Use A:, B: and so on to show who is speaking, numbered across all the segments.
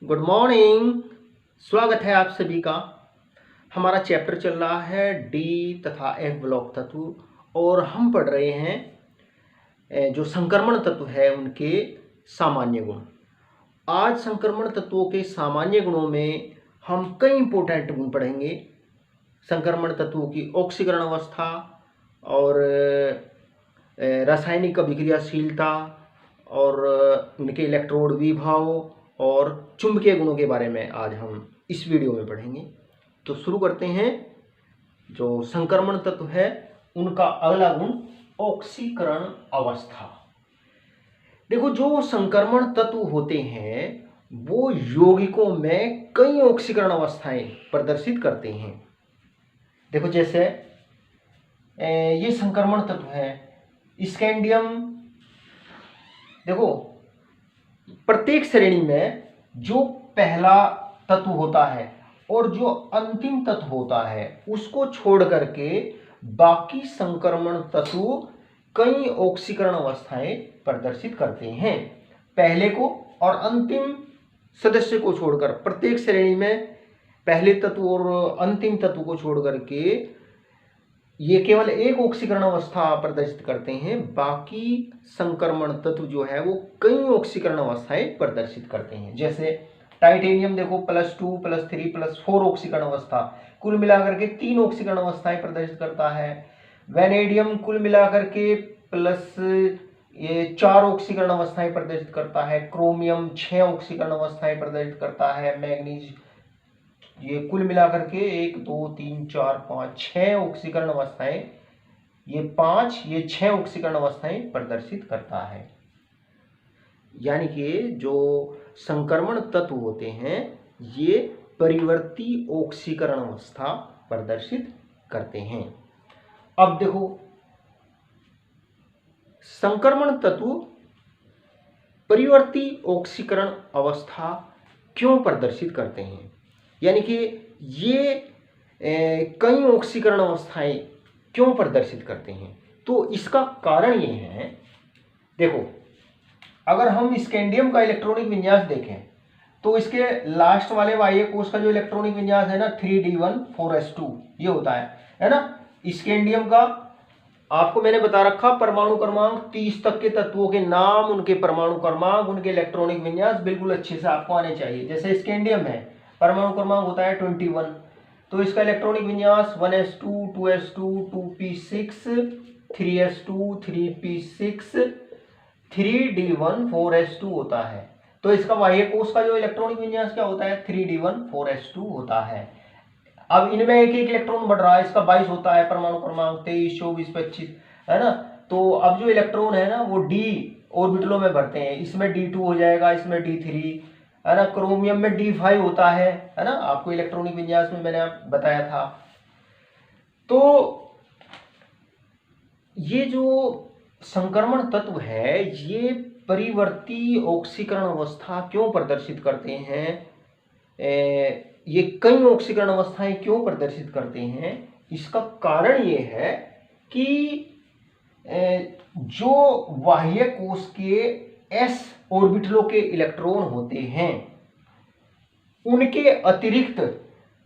A: Good morning. स्वागत है आप सभी का। हमारा चैप्टर चल रहा है डी तथा एफ ब्लॉक तत्व और हम पढ़ रहे हैं जो संक्रमण तत्व है उनके सामान्य गुण। आज संक्रमण तत्वों के सामान्य गुणों में हम कई इंपॉर्टेंट गुण पढ़ेंगे। संक्रमण तत्वों की ऑक्सीकरण अवस्था और रासायनिक अभिक्रियाशीलता और उनके इलेक्ट्रोड विभव और चुंबकीय गुणों के बारे में आज हम इस वीडियो में पढ़ेंगे। तो शुरू करते हैं। जो संक्रमण तत्व है उनका अगला गुण ऑक्सीकरण अवस्था। देखो, जो संक्रमण तत्व होते हैं वो यौगिकों में कई ऑक्सीकरण अवस्थाएं प्रदर्शित करते हैं। देखो, जैसे ये संक्रमण तत्व है स्कैंडियम। देखो, प्रत्येक श्रेणी में जो पहला तत्व होता है और जो अंतिम तत्व होता है उसको छोड़ करके बाकी संक्रमण तत्व कई ऑक्सीकरण अवस्थाएं प्रदर्शित करते हैं। पहले को और अंतिम सदस्य को छोड़कर प्रत्येक श्रेणी में पहले तत्व और अंतिम तत्व को छोड़ करके ये केवल एक ऑक्सीकरण अवस्था प्रदर्शित करते हैं। बाकी संक्रमण तत्व जो है वो कई ऑक्सीकरण अवस्थाएं प्रदर्शित करते हैं। जैसे टाइटेनियम देखो +2 +3 +4 ऑक्सीकरण अवस्था, कुल मिलाकर के 3 ऑक्सीकरण अवस्थाएं प्रदर्शित करता है। वेनेडियम कुल मिलाकर के +4 ऑक्सीकरण अवस्थाएं प्रदर्शित करता है। क्रोमियम 6 ऑक्सीकरण अवस्थाएं प्रदर्शित करता है। मैग्नीज ये कुल मिलाकर के 1 2 3 4 5 6 ऑक्सीकरण अवस्थाएं, ये 6 ऑक्सीकरण अवस्थाएं प्रदर्शित करता है। यानी कि जो संक्रमण तत्व होते हैं ये परिवर्ती ऑक्सीकरण अवस्था प्रदर्शित करते हैं। अब देखो, संक्रमण तत्व परिवर्ती ऑक्सीकरण अवस्था क्यों प्रदर्शित करते हैं, यानी कि ये कई ऑक्सीकरण अवस्थाएं क्यों प्रदर्शित करते हैं। तो इसका कारण ये है, देखो अगर हम स्कैंडियम का इलेक्ट्रॉनिक विन्यास देखें तो इसके लास्ट वाले बाह्य कोश का जो इलेक्ट्रॉनिक विन्यास है ना 3d1 4s2 ये होता है ना। स्कैंडियम का आपको मैंने बता रखा परमाणु क्रमांक 30 तक के तत्वों के नाम, उनके परमाणु क्रमांक, उनके इलेक्ट्रॉनिक विन्यास बिल्कुल अच्छे से आपको आने चाहिए। जैसे स्कैंडियम है, परमाणु क्रमांक होता है 21, तो इसका इलेक्ट्रॉनिक विन्यास 1s2 2s2 2p6 3s2 3p6 3d1 4s2 होता है। तो इसका बाह्य कोश का जो इलेक्ट्रॉनिक विन्यास क्या होता है 3d1 4s2 होता है। अब इनमें एक एक इलेक्ट्रॉन बढ़ रहा है, इसका 22 होता है, परमाणु क्रमांक 23 24 25 है ना। तो अब जो इलेक्ट्रॉन है ना वो d ऑर्बिटलों में बढ़ते हैं, इसमें d2 हो जाएगा, इसमें d3 है ना। क्रोमियम में d5 होता है ना, आपको इलेक्ट्रॉनिक विन्यास में मैंने बताया था। तो ये जो संक्रमण तत्व है ये परिवर्ती ऑक्सीकरण अवस्था क्यों प्रदर्शित करते हैं, ये कई ऑक्सीकरण अवस्थाएं क्यों प्रदर्शित करते हैं। इसका कारण ये है कि जो बाह्य कोश के s ऑर्बिटलों के इलेक्ट्रॉन होते हैं उनके अतिरिक्त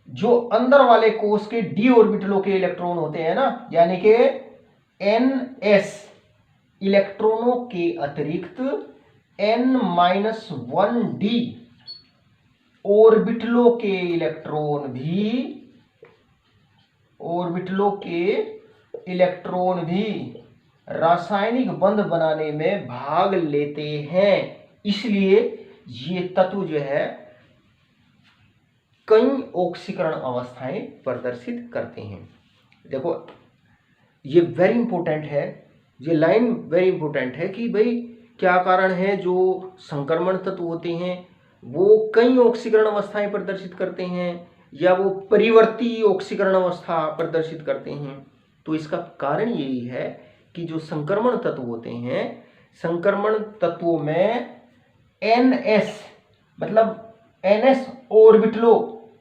A: जो अंदर वाले कोश के d ऑर्बिटलों के इलेक्ट्रॉन होते हैं ना, यानी कि ns इलेक्ट्रॉनों के अतिरिक्त n-1d ऑर्बिटलों के इलेक्ट्रॉन भी रासायनिक बंध बनाने में भाग लेते हैं। इसलिए ये तत्व जो है कई ऑक्सीकरण अवस्थाएं प्रदर्शित करते हैं। देखो, ये वेरी इंपॉर्टेंट है, ये लाइन वेरी इंपॉर्टेंट है कि भाई क्या कारण है जो संक्रमण तत्व होते हैं वो कई ऑक्सीकरण अवस्थाएं प्रदर्शित करते हैं या वो परिवर्ती ऑक्सीकरण अवस्था प्रदर्शित करते हैं। तो इसका कारण यही है कि जो संक्रमण तत्व होते हैं, संक्रमण तत्वों में ns मतलब ns ऑर्बिटलों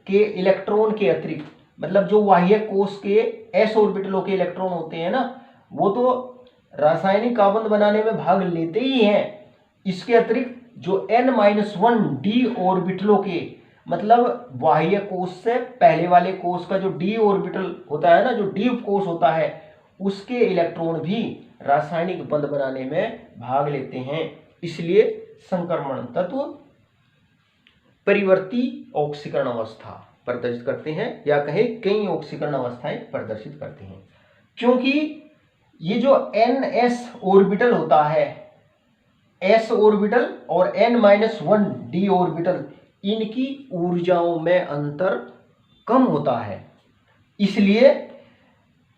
A: के इलेक्ट्रॉन के अतिरिक्त, मतलब जो बाह्य कोश के s ऑर्बिटलों के इलेक्ट्रॉन होते हैं ना वो तो रासायनिक आबंध बनाने में भाग लेते ही हैं, इसके अतिरिक्त जो n-1 d ऑर्बिटलों के, मतलब बाह्य कोश से पहले वाले कोश का जो d ऑर्बिटल होता है ना, जो d कोश होता है, उसके इलेक्ट्रॉन भी रासायनिक बंध बनाने में भाग लेते हैं। इसलिए संक्रमण तत्व परिवर्ती ऑक्सीकरण अवस्था प्रदर्शित करते हैं, या कहें कई ऑक्सीकरण अवस्थाएं प्रदर्शित करते हैं। क्योंकि ये जो ns ऑर्बिटल होता है, s ऑर्बिटल और n-1 d ऑर्बिटल, इनकी ऊर्जाओं में अंतर कम होता है। इसलिए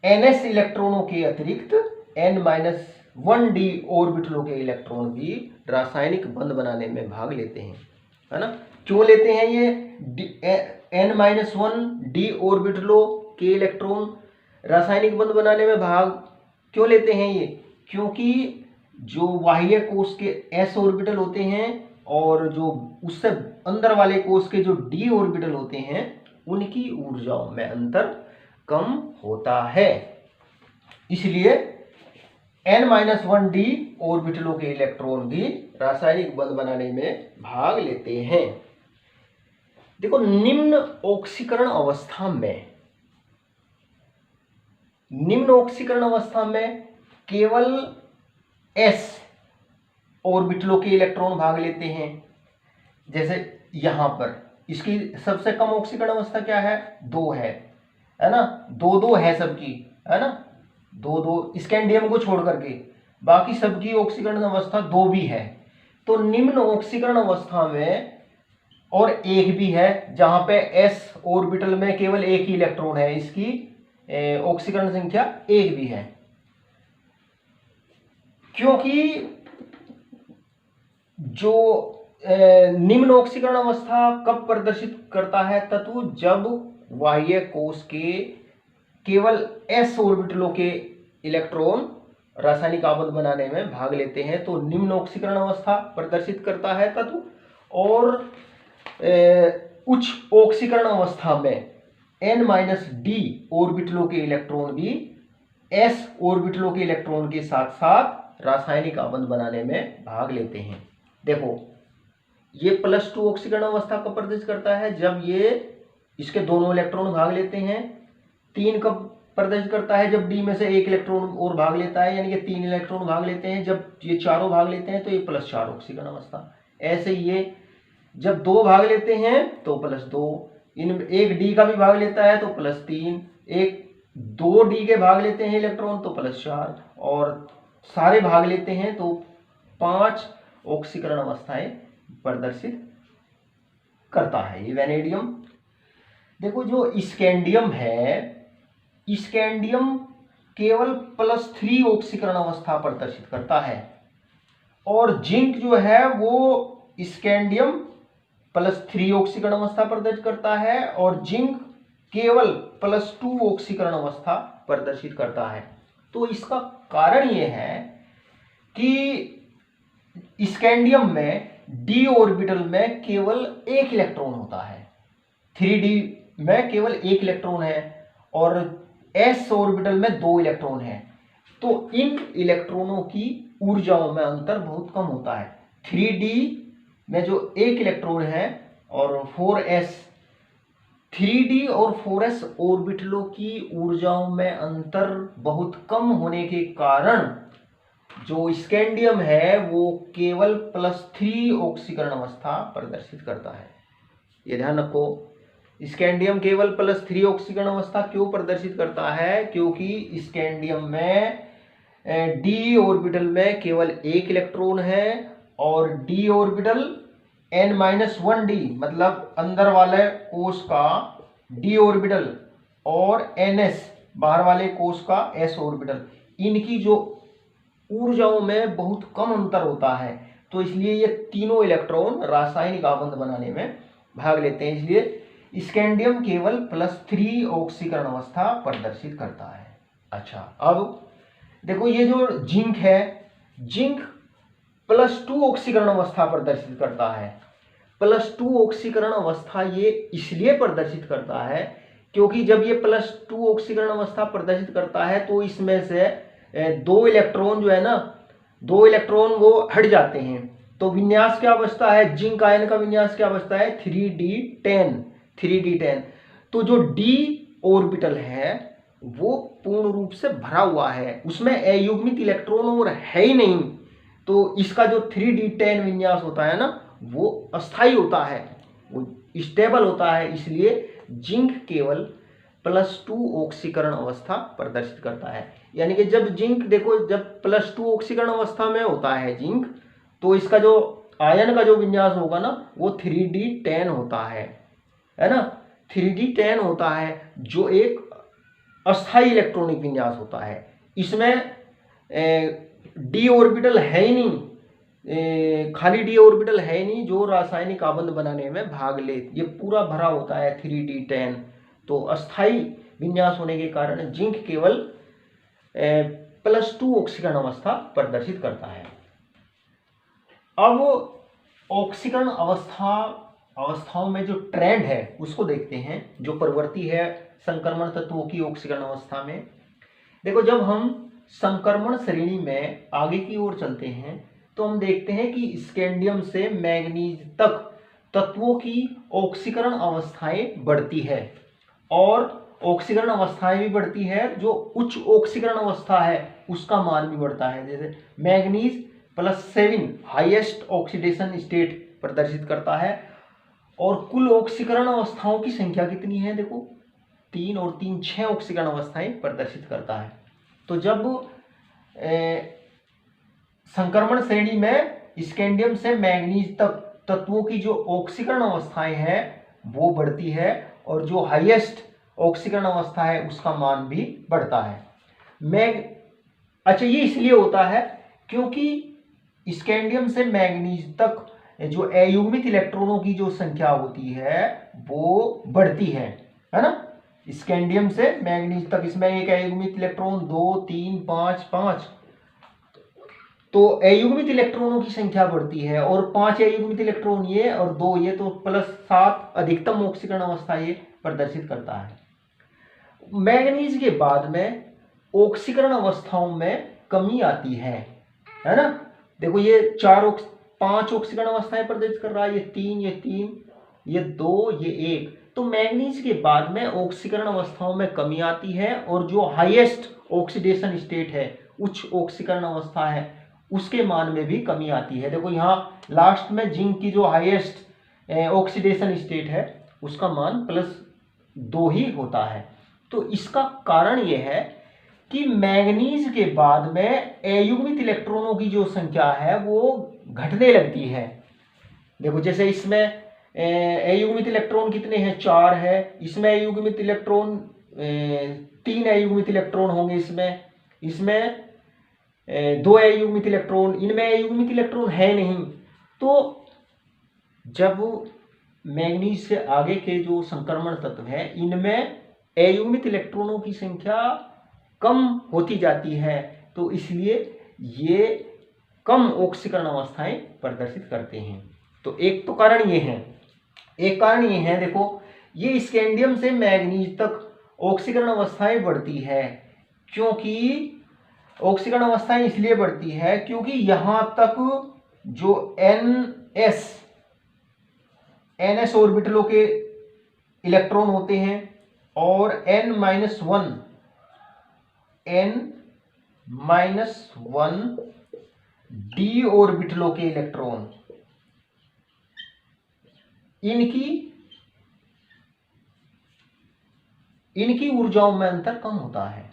A: ns इलेक्ट्रॉनों के अतिरिक्त n-1 d ऑर्बिटलों के इलेक्ट्रॉन भी रासायनिक बंध बनाने में भाग लेते हैं, है ना। क्यों लेते हैं ये n-1 d ऑर्बिटलों के इलेक्ट्रॉन रासायनिक बंध बनाने में भाग क्यों लेते हैं ये? क्योंकि जो बाह्य कोश के s ऑर्बिटल होते हैं और जो उससे अंदर वाले कोश के जो d ऑर्बिटल होते हैं, उनकी ऊर्जाओं में अंतर कम होता है। इसलिए n-1 d ऑर्बिटलों के इलेक्ट्रॉन भी रासायनिक बंध बनाने में भाग लेते हैं। देखो, निम्न ऑक्सीकरण अवस्था में केवल s ऑर्बिटलों के इलेक्ट्रॉन भाग लेते हैं। जैसे यहां पर इसकी सबसे कम ऑक्सीकरण अवस्था क्या है? 2 है ना, 2 है सबकी, है ना, 2 स्कैंडियम को छोड़ करके बाकी सबकी ऑक्सीकरण अवस्था 2 भी है। तो निम्न ऑक्सीकरण अवस्था में और एक भी है, जहां पे s ऑर्बिटल में केवल एक ही इलेक्ट्रॉन है, इसकी ऑक्सीकरण संख्या 1 भी है। क्योंकि जो निम्न ऑक्सीकरण अवस्था कब प्रदर्शित करता है तत्व? जब बाह्य कोश के केवल s ऑर्बिटलों के इलेक्ट्रॉन रासायनिक आबंध बनाने में भाग लेते हैं, तो निम्न ऑक्सीकरण अवस्था प्रदर्शित करता है तत्व। और उच्च ऑक्सीकरण अवस्था में n-d ऑर्बिटलों के इलेक्ट्रॉन भी s ऑर्बिटलों के इलेक्ट्रॉन के साथ साथ रासायनिक आबंध बनाने में भाग लेते हैं। देखो, ये +2 ऑक्सीकरण अवस्था कब प्रदर्शित करता है? जब ये इसके दोनों इलेक्ट्रॉन भाग लेते हैं। 3 कब प्रदर्शित करता है? जब d में से एक इलेक्ट्रॉन और भाग लेता है, यानी कि 3 इलेक्ट्रॉन भाग लेते हैं। जब ये चारों भाग लेते हैं तो ये +4 ऑक्सीकरण अवस्था। ऐसे ये जब 2 भाग लेते हैं तो +2, एक d का भी भाग लेता है तो +3, एक 2 d के भाग लेते हैं इलेक्ट्रॉन तो +4, और सारे भाग लेते हैं तो 5 ऑक्सीकरण अवस्थाएं प्रदर्शित करता है ये वैनेडियम। देखो, जो स्कैंडियम है, स्कैंडियम केवल +3 ऑक्सीकरण अवस्था प्रदर्शित करता है, और जिंक जो है वो स्कैंडियम +3 ऑक्सीकरण अवस्था प्रदर्शित करता है, और जिंक केवल +2 ऑक्सीकरण अवस्था प्रदर्शित करता है। तो इसका कारण ये है कि स्कैंडियम में d ऑर्बिटल में केवल एक इलेक्ट्रॉन होता है, 3d में केवल एक इलेक्ट्रॉन है, और s ऑर्बिटल में 2 इलेक्ट्रॉन है। तो इन इलेक्ट्रॉनों की ऊर्जाओं में अंतर बहुत कम होता है। 3d में जो एक इलेक्ट्रॉन है और 4s, 3d और 4s ऑर्बिटलों की ऊर्जाओं में अंतर बहुत कम होने के कारण जो स्कैंडियम है वो केवल +3 ऑक्सीकरण अवस्था प्रदर्शित करता है। ये ध्यान रखो, स्कैंडियम केवल +3 ऑक्सीकरण अवस्था क्यों प्रदर्शित करता है? क्योंकि स्कैंडियम में d ऑर्बिटल में केवल एक इलेक्ट्रॉन है, और d ऑर्बिटल n-1 d मतलब अंदर वाले कोश का d ऑर्बिटल और ns बाहर वाले कोश का s ऑर्बिटल, इनकी जो ऊर्जाओं में बहुत कम अंतर होता है। तो इसलिए ये तीनों इलेक्ट्रॉन रासायनिक आबंध बनाने में भाग लेते हैं। इसलिए स्कैंडियम केवल +3 ऑक्सीकरण अवस्था प्रदर्शित करता है। अच्छा, अब देखो, ये जो जिंक है, जिंक +2 ऑक्सीकरण अवस्था प्रदर्शित करता है। +2 ऑक्सीकरण अवस्था ये इसलिए प्रदर्शित करता है क्योंकि जब ये +2 ऑक्सीकरण अवस्था प्रदर्शित करता है तो इसमें से 2 इलेक्ट्रॉन जो है ना, 2 इलेक्ट्रॉन वो हट जाते हैं। तो विन्यास क्या बचता है, जिंक आयन का विन्यास क्या बचता है, 3d10। तो जो d ऑर्बिटल है वो पूर्ण रूप से भरा हुआ है, उसमें अयुग्मित इलेक्ट्रॉन और है ही नहीं। तो इसका जो 3d10 विन्यास होता है ना वो अस्थाई होता है, वो स्टेबल होता है, इसलिए जिंक केवल +2 ऑक्सीकरण अवस्था प्रदर्शित करता है। यानी कि जब जिंक देखो, जब +2 ऑक्सीकरण अवस्था में होता है जिंक, तो इसका जो आयन का जो विन्यास होगा ना वो 3d10 होता है ना, 3d10 होता है, जो एक अस्थाई इलेक्ट्रॉनिक विन्यास होता है। इसमें डी ऑर्बिटल है ही नहीं, खाली डी ऑर्बिटल है ही नहीं जो रासायनिक आबंध बनाने में भाग ले, ये पूरा भरा होता है 3d10। तो अस्थाई विन्यास होने के कारण जिंक केवल +2 ऑक्सीकरण अवस्था प्रदर्शित करता है। अब ऑक्सीकरण अवस्थाओं में जो ट्रेंड है उसको देखते हैं, जो प्रवृत्ति है संक्रमण तत्वों की ऑक्सीकरण अवस्था में। देखो, जब हम संक्रमण श्रेणी में आगे की ओर चलते हैं तो हम देखते हैं कि स्कैंडियम से मैग्नीज तक तत्वों की ऑक्सीकरण अवस्थाएं बढ़ती है, और ऑक्सीकरण अवस्थाएं भी बढ़ती है, जो उच्च ऑक्सीकरण अवस्था है उसका मान भी बढ़ता है। जैसे मैग्नीज +7 हाईएस्ट ऑक्सीडेशन स्टेट प्रदर्शित करता है, और कुल ऑक्सीकरण अवस्थाओं की संख्या कितनी है, देखो 3 और 3 6 ऑक्सीकरण अवस्थाएं प्रदर्शित करता है। तो जब संक्रमण श्रेणी में स्कैंडियम से मैग्नीज तक तत्वों की जो ऑक्सीकरण अवस्थाएं हैं वो बढ़ती है, और जो हाईएस्ट ऑक्सीकरण अवस्था है उसका मान भी बढ़ता है। अच्छा, ये इसलिए होता है क्योंकि स्कैंडियम से मैग्नीज तक जो अयुग्मित इलेक्ट्रॉनों की जो संख्या होती है वो बढ़ती है ना। स्कैंडियम से मैग्नीज तक इसमें एक अयुग्मित इलेक्ट्रॉन 2 3 5 5, तो अयुग्मित इलेक्ट्रॉनों की संख्या बढ़ती है, और 5 अयुग्मित इलेक्ट्रॉन ये और 2 ये, तो +7 अधिकतम ऑक्सीकरण अवस्था ये प्रदर्शित करता है। मैग्नीज के बाद में ऑक्सीकरण अवस्थाओं में कमी आती है ना। देखो, ये 5 ऑक्सीकरण अवस्थाएं प्रदर्शित कर रहा है, ये 3 ये 2 ये 1। तो मैग्नीज के बाद में ऑक्सीकरण अवस्थाओं में कमी आती है, और जो हाईएस्ट ऑक्सीडेशन स्टेट है, उच्च ऑक्सीकरण अवस्था है, उसके मान में भी कमी आती है। देखो यहाँ लास्ट में जिंक की जो हाईएस्ट ऑक्सीडेशन स्टेट है उसका मान +2 ही होता है। तो इसका कारण यह है कि मैग्नीज के बाद में अयुग्मित इलेक्ट्रॉनों की जो संख्या है वो घटने लगती है। देखो, जैसे इसमें अयुग्मित इलेक्ट्रॉन कितने हैं, 4 है, इसमें अयुग्मित इलेक्ट्रॉन 3 अयुग्मित इलेक्ट्रॉन होंगे, इसमें 2 अयुग्मित इलेक्ट्रॉन, इनमें अयुग्मित इलेक्ट्रॉन है नहीं। तो जब मैग्नीज से आगे के जो संक्रमण तत्व हैं इनमें अयुग्मित इलेक्ट्रॉनों की संख्या कम होती जाती है, तो इसलिए ये कम ऑक्सीकरण अवस्थाएं प्रदर्शित करते हैं। तो एक तो कारण ये है, एक कारण ये है, देखो ये स्कैंडियम से मैग्नीज तक ऑक्सीकरण अवस्थाएं बढ़ती है, क्योंकि ऑक्सीकरण अवस्थाएं इसलिए बढ़ती है क्योंकि यहां तक जो NS ऑर्बिटलों के इलेक्ट्रॉन होते हैं, और N-1 d ऑर्बिटलों के इलेक्ट्रॉन, इनकी ऊर्जाओं में अंतर कम होता है,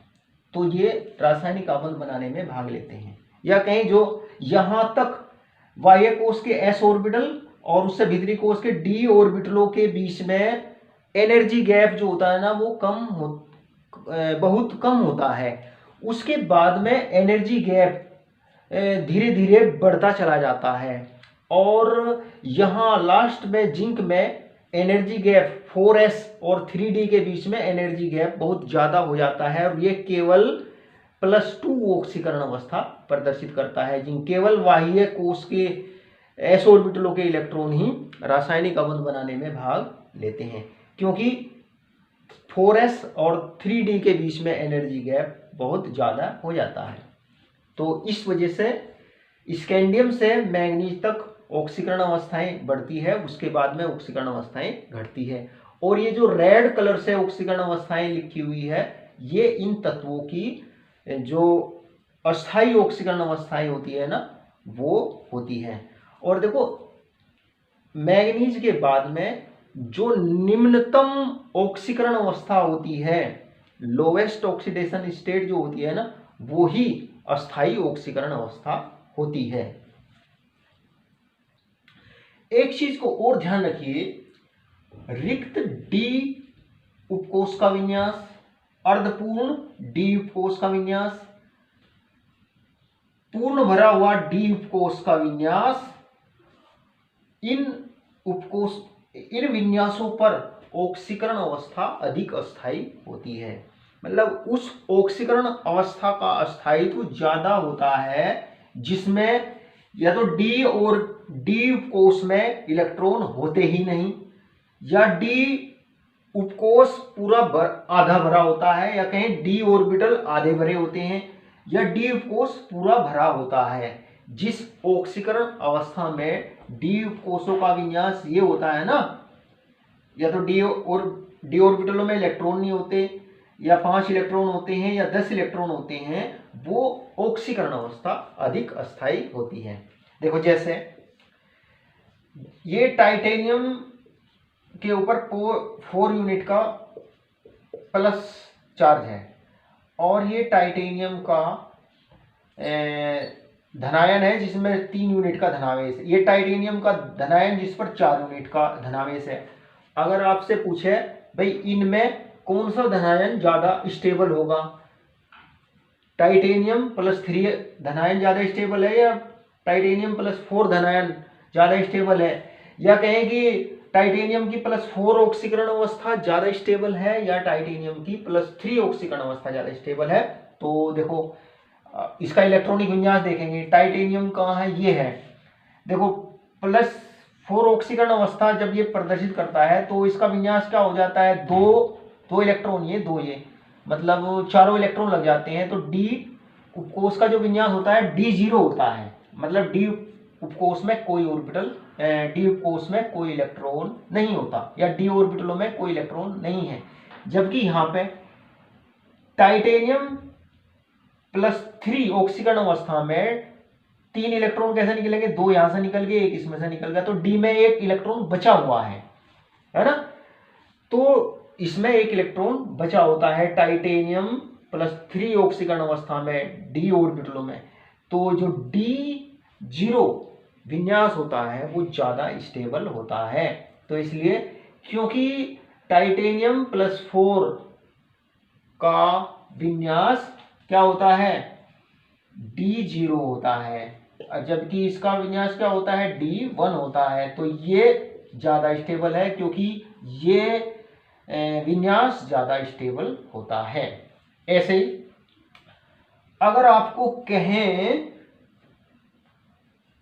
A: तो ये रासायनिक आबंध बनाने में भाग लेते हैं। या कहीं जो यहां तक बाह्य कोश के s ऑर्बिटल और उससे भीतरी कोश के d ऑर्बिटलों के बीच में एनर्जी गैप जो होता है ना वो बहुत कम होता है। उसके बाद में एनर्जी गैप धीरे धीरे बढ़ता चला जाता है, और यहाँ लास्ट में जिंक में एनर्जी गैप 4s और 3d के बीच में एनर्जी गैप बहुत ज़्यादा हो जाता है, और ये केवल +2 ऑक्सीकरण अवस्था प्रदर्शित करता है। जिंक केवल बाह्य कोश के s ऑर्बिटलों के इलेक्ट्रॉन ही रासायनिक आबंध बनाने में भाग लेते हैं, क्योंकि 4s और 3d के बीच में एनर्जी गैप बहुत ज़्यादा हो जाता है। तो इस वजह से स्कैंडियम से मैग्नीज तक ऑक्सीकरण अवस्थाएं बढ़ती है, उसके बाद में ऑक्सीकरण अवस्थाएं घटती है। और ये जो रेड कलर से ऑक्सीकरण अवस्थाएं लिखी हुई है, ये इन तत्वों की जो अस्थायी ऑक्सीकरण अवस्थाएं होती है ना, वो होती है। और देखो मैग्नीज के बाद में जो निम्नतम ऑक्सीकरण अवस्था होती है, लोवेस्ट ऑक्सीडेशन स्टेट जो होती है ना, वो ही अस्थायी ऑक्सीकरण अवस्था होती है। एक चीज को और ध्यान रखिए, रिक्त डी उपकोष का विन्यास, अर्धपूर्ण डी उपकोष का विन्यास, पूर्ण भरा हुआ डी उपकोष का विन्यास, इन विन्यासों पर ऑक्सीकरण अवस्था अधिक अस्थायी होती है। मतलब उस ऑक्सीकरण अवस्था का अस्थायित्व ज्यादा होता है जिसमें या तो डी और डी उपकोष में इलेक्ट्रॉन होते ही नहीं, या डी उपकोष पूरा आधा भरा होता है, या कहें डी ऑर्बिटल आधे भरे होते हैं, या डी उपकोष पूरा भरा होता है। जिस ऑक्सीकरण अवस्था में डी उपकोषों का विन्यास ये होता है ना, या तो डी ऑर्बिटलों में इलेक्ट्रॉन नहीं होते, या 5 इलेक्ट्रॉन होते हैं, या 10 इलेक्ट्रॉन होते हैं, वो ऑक्सीकरण अवस्था अधिक अस्थायी होती है। देखो जैसे ये टाइटेनियम के ऊपर 4 यूनिट का प्लस चार्ज है, और ये टाइटेनियम का धनायन है जिसमें 3 यूनिट का धनावेश है। ये टाइटेनियम का धनायन जिस पर 4 यूनिट का धनावेश है। अगर आपसे पूछे भाई इनमें कौन सा धनायन ज्यादा स्टेबल होगा, टाइटेनियम +3 धनायन ज्यादा स्टेबल है, या टाइटेनियम +4 धनायन ज्यादा स्टेबल है, या कहें कि टाइटेनियम की +4 ऑक्सीकरण अवस्था ज्यादा स्टेबल है, या टाइटेनियम की +3 ऑक्सीकरण अवस्था ज्यादा स्टेबल है। तो देखो इसका इलेक्ट्रॉनिक विन्यास देखेंगे, टाइटेनियम कहाँ है, ये है। देखो +4 ऑक्सीकरण अवस्था जब ये प्रदर्शित करता है तो इसका विन्यास क्या हो जाता है, दो इलेक्ट्रॉन ये, दो ये, मतलब चारों इलेक्ट्रॉन लग जाते हैं। तो डी उपकोष का जो विन्यास होता है D0 होता है, मतलब डी उपकोष में कोई ऑर्बिटल, डी उपकोष में कोई इलेक्ट्रॉन नहीं होता, या डी ऑर्बिटलों में कोई इलेक्ट्रॉन नहीं है। जबकि यहाँ पे टाइटेनियम +3 ऑक्सीकरण अवस्था में 3 इलेक्ट्रॉन कैसे निकलेंगे, 2 यहां से निकल गए, 1 इसमें से निकल गया, तो डी में 1 इलेक्ट्रॉन बचा हुआ है ना। तो इसमें 1 इलेक्ट्रॉन बचा होता है टाइटेनियम +3 ऑक्सीकरण अवस्था में डी ऑर्बिटलों में। तो जो D0 विन्यास होता है वो ज्यादा स्टेबल होता है। तो इसलिए क्योंकि टाइटेनियम +4 का विन्यास क्या होता है, D0 होता है, जबकि इसका विन्यास क्या होता है, D1 होता है। तो ये ज्यादा स्टेबल है क्योंकि ये विन्यास ज्यादा स्टेबल होता है। ऐसे ही अगर आपको कहें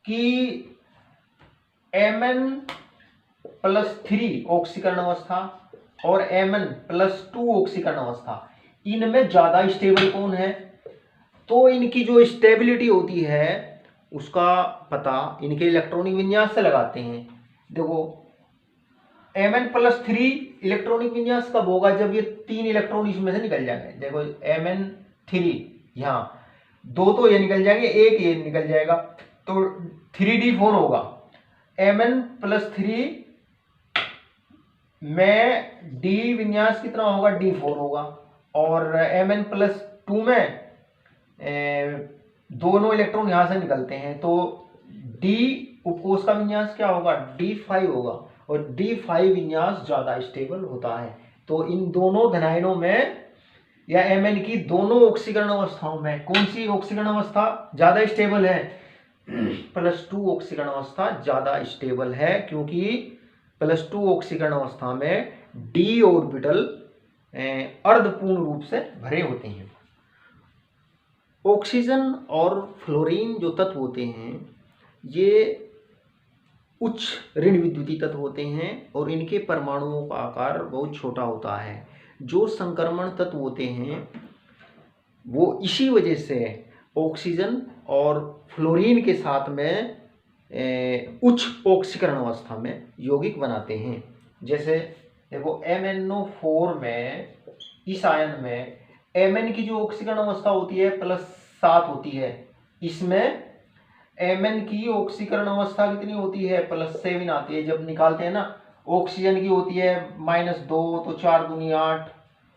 A: कि Mn+3 ऑक्सीकरण अवस्था और Mn+2 ऑक्सीकरण अवस्था, इनमें ज्यादा स्टेबल कौन है, तो इनकी जो स्टेबिलिटी होती है उसका पता इनके इलेक्ट्रॉनिक विन्यास से लगाते हैं। देखो Mn+3 इलेक्ट्रॉनिक विन्यास कब होगा, जब ये 3 इलेक्ट्रॉन इसमें से निकल जाएंगे। देखो Mn3 यहाँ 2 तो ये निकल जाएंगे, 1 ये निकल जाएगा, तो 3D4 होगा। Mn+3 में डी विन्यास कितना होगा, D4 होगा, और Mn+2 में दोनों इलेक्ट्रॉन यहां से निकलते हैं, तो डी उपकोष का विन्यास क्या होगा, D5 होगा, और D5 विन्यास ज्यादा स्टेबल होता है। तो इन दोनों धनायनों में या Mn की दोनों ऑक्सीकरण अवस्थाओं में कौन सी ऑक्सीकरण अवस्था ज्यादा स्टेबल है, +2 ऑक्सीकरण अवस्था ज्यादा स्टेबल है, क्योंकि +2 ऑक्सीकरण अवस्था में डी ऑर्बिटल अर्धपूर्ण रूप से भरे होते हैं। ऑक्सीजन और फ्लोरीन जो तत्व होते हैं ये उच्च ऋण विद्युतीय तत्व होते हैं और इनके परमाणुओं का आकार बहुत छोटा होता है। जो संक्रमण तत्व होते हैं वो इसी वजह से ऑक्सीजन और फ्लोरीन के साथ में उच्च ऑक्सीकरण अवस्था में यौगिक बनाते हैं। जैसे देखो MnO4 में, इस आयन में Mn की जो ऑक्सीकरण अवस्था होती है +7 होती है, इसमें Mn की ऑक्सीकरण अवस्था कितनी होती है, +7 आती है। जब निकालते हैं ना, ऑक्सीजन की होती है -2, तो 4 दूनी 8,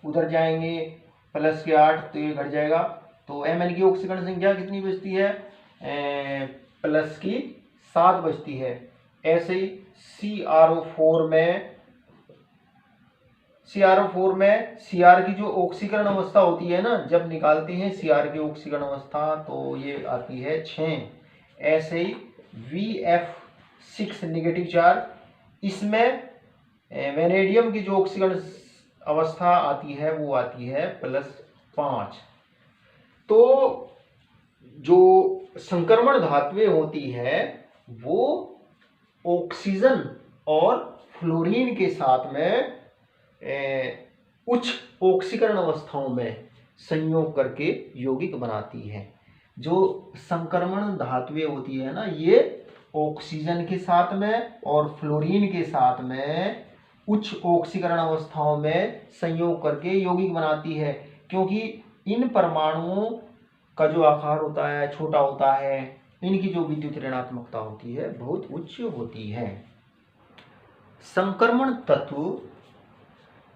A: उधर जाएंगे +8, तो ये घट जाएगा। तो Mn की ऑक्सीकरण संख्या कितनी बचती है, +7 बचती है। ऐसे ही CrO4 में Cr की जो ऑक्सीकरण अवस्था होती है ना, जब निकालते हैं Cr की ऑक्सीकरण अवस्था, तो ये आती है 6। ऐसे ही VF6 नेगेटिव चार्ज, इसमें वेनेडियम की जो ऑक्सीकरण अवस्था आती है वो आती है +5। तो जो संक्रमण धातुएं होती है वो ऑक्सीजन और फ्लोरीन के साथ में उच्च ऑक्सीकरण अवस्थाओं में संयोग करके यौगिक बनाती है। जो संक्रमण धातुएं होती है ना, ये ऑक्सीजन के साथ में और फ्लोरीन के साथ में उच्च ऑक्सीकरण अवस्थाओं में संयोग करके यौगिक बनाती है, क्योंकि इन परमाणुओं का जो आकार होता है छोटा होता है, इनकी जो विद्युत ऋणात्मकता होती है बहुत उच्च होती है। संक्रमण तत्व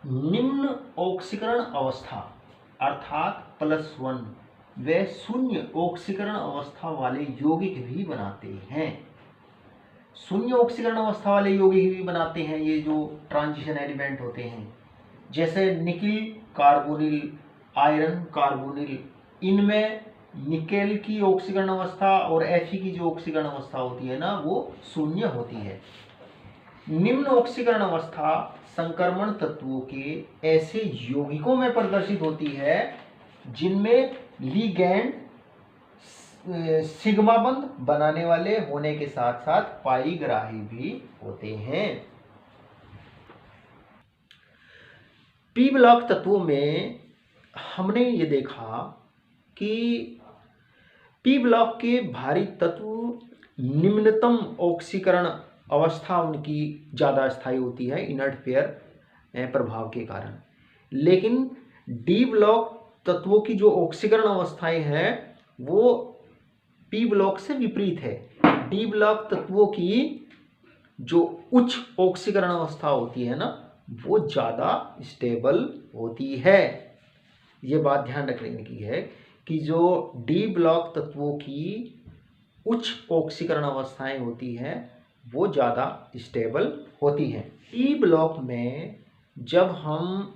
A: निम्न ऑक्सीकरण अवस्था अर्थात +1 व 0 ऑक्सीकरण अवस्था वाले यौगिक भी बनाते हैं। 0 ऑक्सीकरण अवस्था वाले यौगिक भी बनाते हैं ये जो ट्रांजिशन एलिमेंट होते हैं, जैसे निकिल कार्बोनिल, आयरन कार्बोनिल। इनमें निकेल की ऑक्सीकरण अवस्था और Fe की जो ऑक्सीकरण अवस्था होती है ना, वो 0 होती है। निम्न ऑक्सीकरण अवस्था संक्रमण तत्वों के ऐसे यौगिकों में प्रदर्शित होती है जिनमें लिगैंड सिग्मा बंध बनाने वाले होने के साथ साथ पाईग्राही भी होते हैं। पी ब्लॉक तत्वों में हमने ये देखा कि पी ब्लॉक के भारी तत्व निम्नतम ऑक्सीकरण अवस्था उनकी ज़्यादा स्थायी होती है इनर्ट पेयर प्रभाव के कारण। लेकिन डी ब्लॉक तत्वों की जो ऑक्सीकरण अवस्थाएं हैं वो पी ब्लॉक से विपरीत है। डी ब्लॉक तत्वों की जो उच्च ऑक्सीकरण अवस्था होती है ना, वो ज़्यादा स्टेबल होती है। ये बात ध्यान रखने की है कि जो डी ब्लॉक तत्वों की उच्च ऑक्सीकरण अवस्थाएं होती हैं वो ज़्यादा स्टेबल होती हैं। ई ब्लॉक में जब हम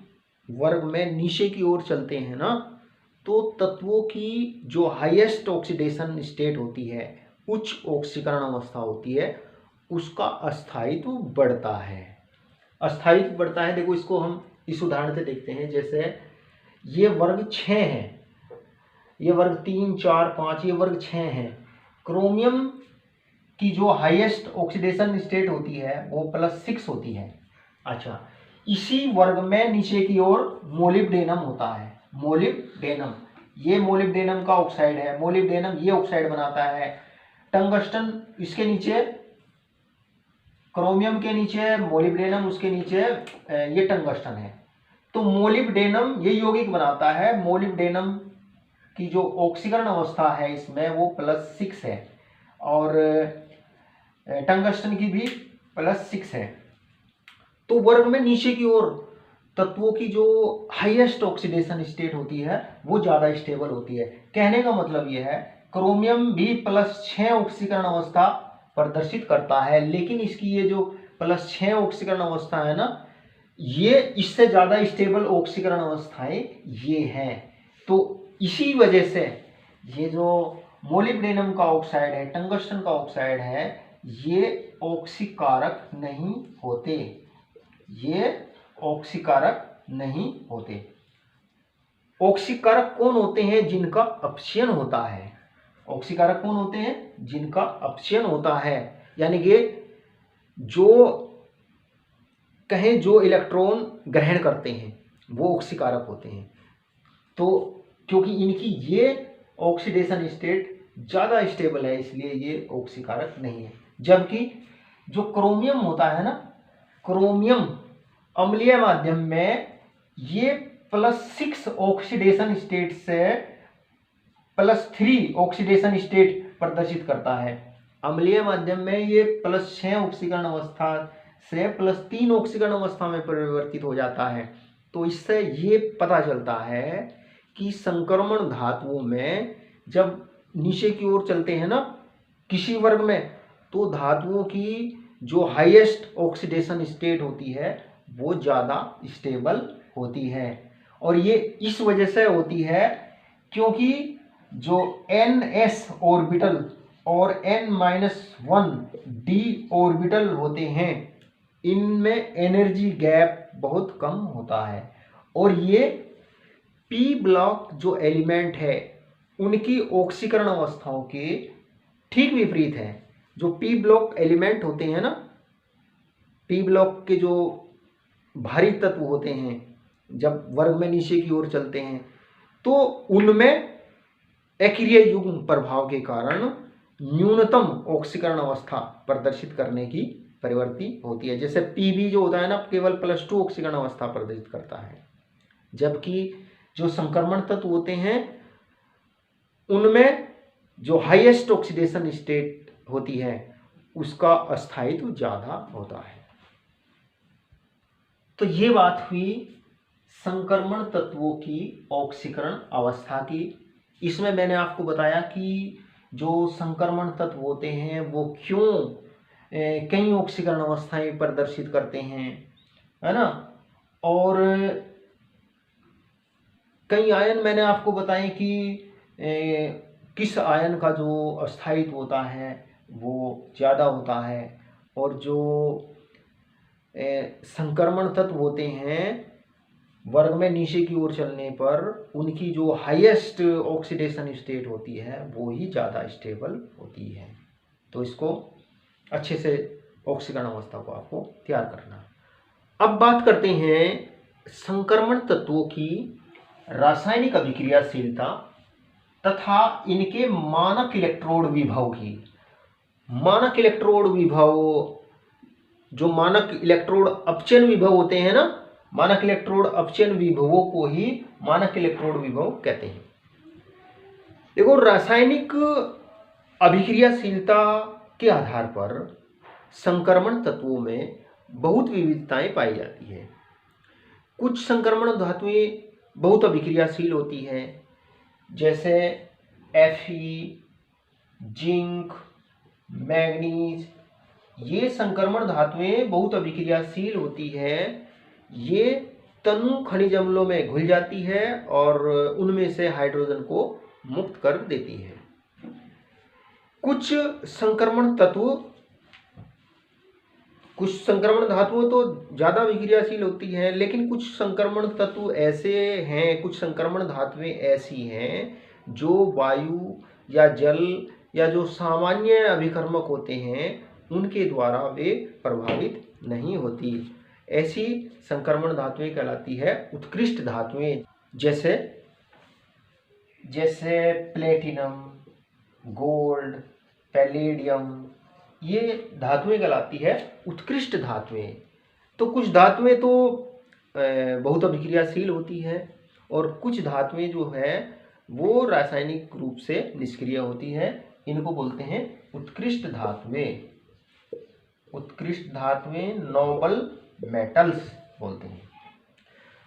A: वर्ग में नीचे की ओर चलते हैं ना, तो तत्वों की जो हाईएस्ट ऑक्सीडेशन स्टेट होती है, उच्च ऑक्सीकरण अवस्था होती है, उसका अस्थायित्व बढ़ता है। अस्थायित्व बढ़ता है, देखो इसको हम इस उदाहरण से देखते हैं। जैसे ये वर्ग 6 है, ये वर्ग 3, 4, 5, ये वर्ग 6 है। क्रोमियम की जो हाईएस्ट ऑक्सीडेशन स्टेट होती है वो +6 होती है। अच्छा, इसी वर्ग में नीचे की ओर मोलिब्डेनम होता है। मोलिब्डेनम, ये मोलिब्डेनम का ऑक्साइड है। मोलिब्डेनम ये ऑक्साइड बनाता है। टंगस्टन इसके नीचे, क्रोमियम के नीचे मोलिब्डेनम, उसके नीचे ये टंगस्टन है। तो मोलिब्डेनम ये यौगिक बनाता है। मोलिब्डेनम की जो ऑक्सीकरण अवस्था है इसमें वो +6 है और टंगस्टन की भी +6 है। तो वर्ग में नीचे की ओर तत्वों की जो हाईएस्ट ऑक्सीडेशन स्टेट होती है वो ज़्यादा स्टेबल होती है। कहने का मतलब यह है क्रोमियम भी +6 ऑक्सीकरण अवस्था प्रदर्शित करता है, लेकिन इसकी ये जो +6 ऑक्सीकरण अवस्था है ना, ये इससे ज़्यादा स्टेबल ऑक्सीकरण अवस्थाएं ये हैं। तो इसी वजह से ये जो मोलिब्डेनम का ऑक्साइड है, टंगस्टन का ऑक्साइड है, ये ऑक्सीकारक नहीं होते। ये ऑक्सीकारक नहीं होते। ऑक्सीकारक कौन होते हैं? जिनका अपचयन होता है। ऑक्सीकारक कौन होते हैं? जिनका अपचयन होता है, यानी कि जो इलेक्ट्रॉन ग्रहण करते हैं वो ऑक्सीकारक होते हैं। तो क्योंकि इनकी ये ऑक्सीडेशन स्टेट ज़्यादा स्टेबल है, इसलिए ये ऑक्सीकारक नहीं है। जबकि जो क्रोमियम होता है ना, क्रोमियम अम्लीय माध्यम में ये +6 ऑक्सीडेशन स्टेट से +3 ऑक्सीडेशन स्टेट प्रदर्शित करता है। अम्लीय माध्यम में ये +6 ऑक्सीकरण अवस्था से +3 ऑक्सीकरण अवस्था में परिवर्तित हो जाता है। तो इससे ये पता चलता है कि संक्रमण धातुओं में जब नीचे की ओर चलते हैं ना किसी वर्ग में, तो धातुओं की जो हाईएस्ट ऑक्सीडेशन स्टेट होती है वो ज़्यादा स्टेबल होती है। और ये इस वजह से होती है क्योंकि जो ns ऑर्बिटल और n-1 d ऑर्बिटल होते हैं इनमें एनर्जी गैप बहुत कम होता है। और ये p ब्लॉक जो एलिमेंट है उनकी ऑक्सीकरण अवस्थाओं के ठीक विपरीत है। जो p ब्लॉक एलिमेंट होते हैं ना, p ब्लॉक के जो भारी तत्व होते हैं जब वर्ग में नीचे की ओर चलते हैं तो उनमें एक्रिय युग्म प्रभाव के कारण न्यूनतम ऑक्सीकरण अवस्था प्रदर्शित करने की प्रवृत्ति होती है। जैसे Pb जो होता है ना केवल +2 ऑक्सीकरण अवस्था प्रदर्शित करता है, जबकि जो संक्रमण तत्व होते हैं उनमें जो हाईएस्ट ऑक्सीडेशन स्टेट होती है उसका अस्थायित्व ज़्यादा होता है। तो ये बात हुई संक्रमण तत्वों की ऑक्सीकरण अवस्था की। इसमें मैंने आपको बताया कि जो संक्रमण तत्व होते हैं वो क्यों कई ऑक्सीकरण अवस्थाएं प्रदर्शित करते हैं, है ना। और कई आयन मैंने आपको बताए कि किस आयन का जो अस्थायित्व होता है वो ज़्यादा होता है, और जो संक्रमण तत्व होते हैं वर्ग में नीचे की ओर चलने पर उनकी जो हाईएस्ट ऑक्सीडेशन स्टेट होती है वो ही ज़्यादा स्टेबल होती है। तो इसको अच्छे से ऑक्सीकरण अवस्था को आपको तैयार करना। अब बात करते हैं संक्रमण तत्वों की रासायनिक अभिक्रियाशीलता तथा इनके मानक इलेक्ट्रोड विभव की। मानक इलेक्ट्रोड विभव, जो मानक इलेक्ट्रोड अपचयन विभव होते हैं ना, मानक इलेक्ट्रोड अपचयन विभवों को ही मानक इलेक्ट्रोड विभव कहते हैं। देखो, रासायनिक अभिक्रियाशीलता के आधार पर संक्रमण तत्वों में बहुत विविधताएं पाई जाती है। कुछ संक्रमण धातुएं बहुत अभिक्रियाशील होती हैं, जैसे Fe, जिंक, मैग्नीज। ये संक्रमण धातुएं बहुत अभिक्रियाशील होती है। ये तनु खनिज अम्लों में घुल जाती है और उनमें से हाइड्रोजन को मुक्त कर देती है। कुछ संक्रमण धातुएं तो ज़्यादा अभिक्रियाशील होती हैं, लेकिन कुछ संक्रमण तत्व ऐसे हैं, कुछ संक्रमण धातुएं ऐसी हैं जो वायु या जल या जो सामान्य अभिकर्मक होते हैं उनके द्वारा वे प्रभावित नहीं होती। ऐसी संक्रमण धातुएं कहलाती है उत्कृष्ट धातुएं। जैसे प्लेटिनम, गोल्ड, पैलेडियम, ये धातुएं कहलाती है उत्कृष्ट धातुएं। तो कुछ धातुएं तो बहुत अभिक्रियाशील होती है और कुछ धातुएं जो है वो रासायनिक रूप से निष्क्रिय होती है। इनको बोलते हैं उत्कृष्ट धातुएं। उत्कृष्ट धातुएं नोबल मेटल्स बोलते हैं।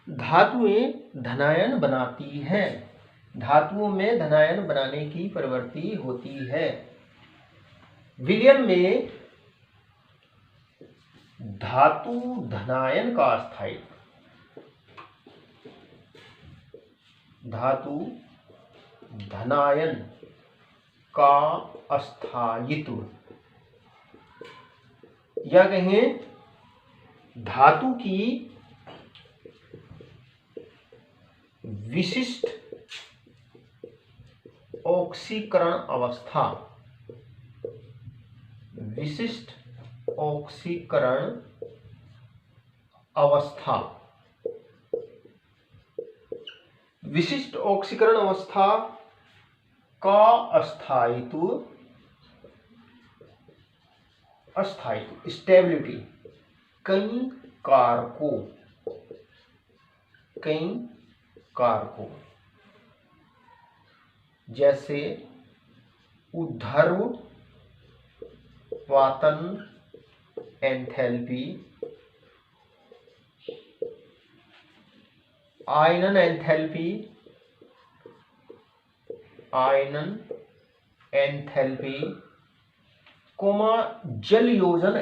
A: धातुएं धनायन बनाती हैं। धातुओं में धनायन बनाने की प्रवृत्ति होती है। विलयन में धातु धनायन का अस्थायित्व, धातु धनायन का अस्थायित्व या कहें धातु की विशिष्ट ऑक्सीकरण अवस्था, विशिष्ट ऑक्सीकरण अवस्था, विशिष्ट ऑक्सीकरण अवस्था का अस्थायित्व अस्थायित्व स्टेबिलिटी कई कारकों जैसे ऊर्ध्वपातन एंथैल्पी, आयनन एंथैल्पी, जल योजन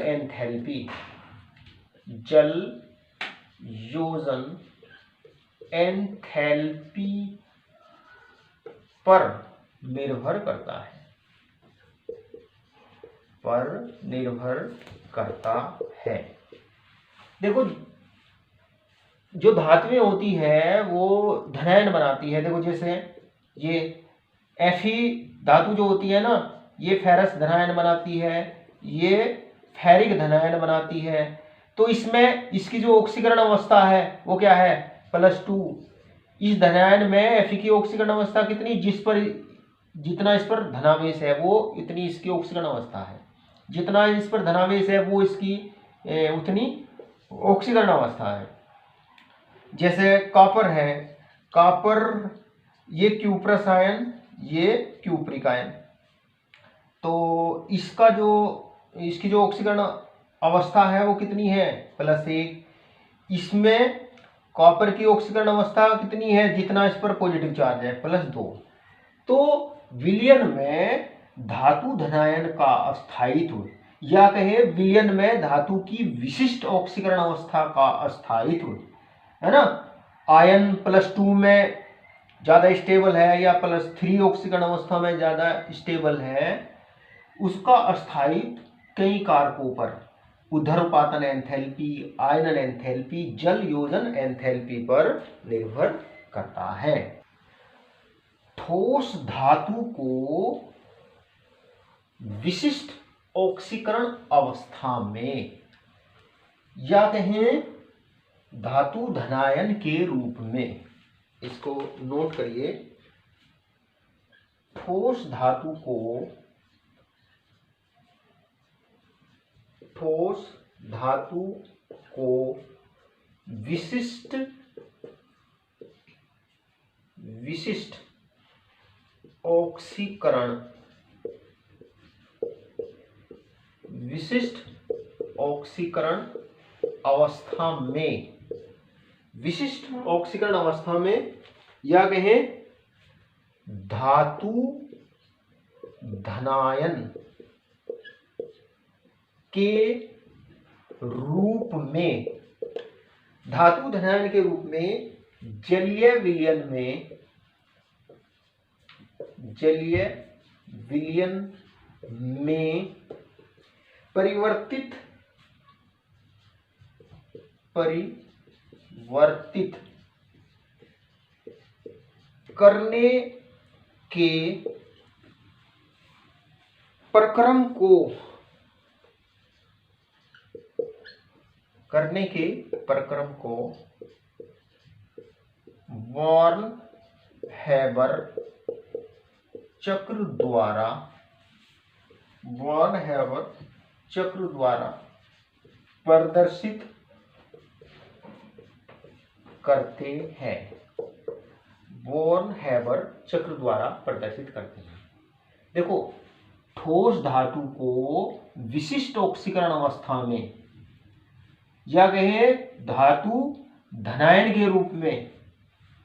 A: एंथैल्पी पर निर्भर करता है। देखो जो धातुएं होती है वो धनायन बनाती है। देखो जैसे ये Fe धातु जो होती है ना, ये फेरस धनायन बनाती है, ये फेरिक धनायन बनाती है। तो इसमें इसकी जो ऑक्सीकरण अवस्था है वो क्या है, +2। इस धनायन में Fe की ऑक्सीकरण अवस्था कितनी, जितना इस पर धनावेश है वो इतनी इसकी ऑक्सीकरण अवस्था है, जितना इस पर धनावेश है वो इसकी उतनी ऑक्सीकरण अवस्था है। जैसे कॉपर है, कॉपर ये क्यूप्रस आयन, ये क्यूप्रिक आयन, तो इसकी जो ऑक्सीकरण अवस्था है वो कितनी है, +1। इसमें कॉपर की ऑक्सीकरण अवस्था कितनी है, जितना इस पर पॉजिटिव चार्ज है, +2। तो विलयन में धातु धनायन का अस्थायित्व, या कहे विलयन में धातु की विशिष्ट ऑक्सीकरण अवस्था का अस्थायित्व, है ना। आयन +2 में ज्यादा स्टेबल है या +3 ऑक्सीकरण अवस्था में ज्यादा स्टेबल है, उसका अस्थायित्व कई कारकों पर, ऊर्ध्वपातन एंथैल्पी, आयनन एंथैल्पी, जल योजन एंथैल्पी पर निर्भर करता है। ठोस धातु को विशिष्ट ऑक्सीकरण अवस्था में, या कहें धातु धनायन के रूप में, इसको नोट करिए, ठोस धातु को विशिष्ट ऑक्सीकरण अवस्था में, या कहें धातु धनायन के रूप में, जलीय विलयन में परिवर्तित करने के प्रक्रम को वॉर्न हैबर चक्र द्वारा प्रदर्शित करते हैं। वॉर्न हैबर चक्र द्वारा प्रदर्शित करते हैं। देखो ठोस धातु को विशिष्ट ऑक्सीकरण अवस्था में, या कहे धातु धनायन के रूप में,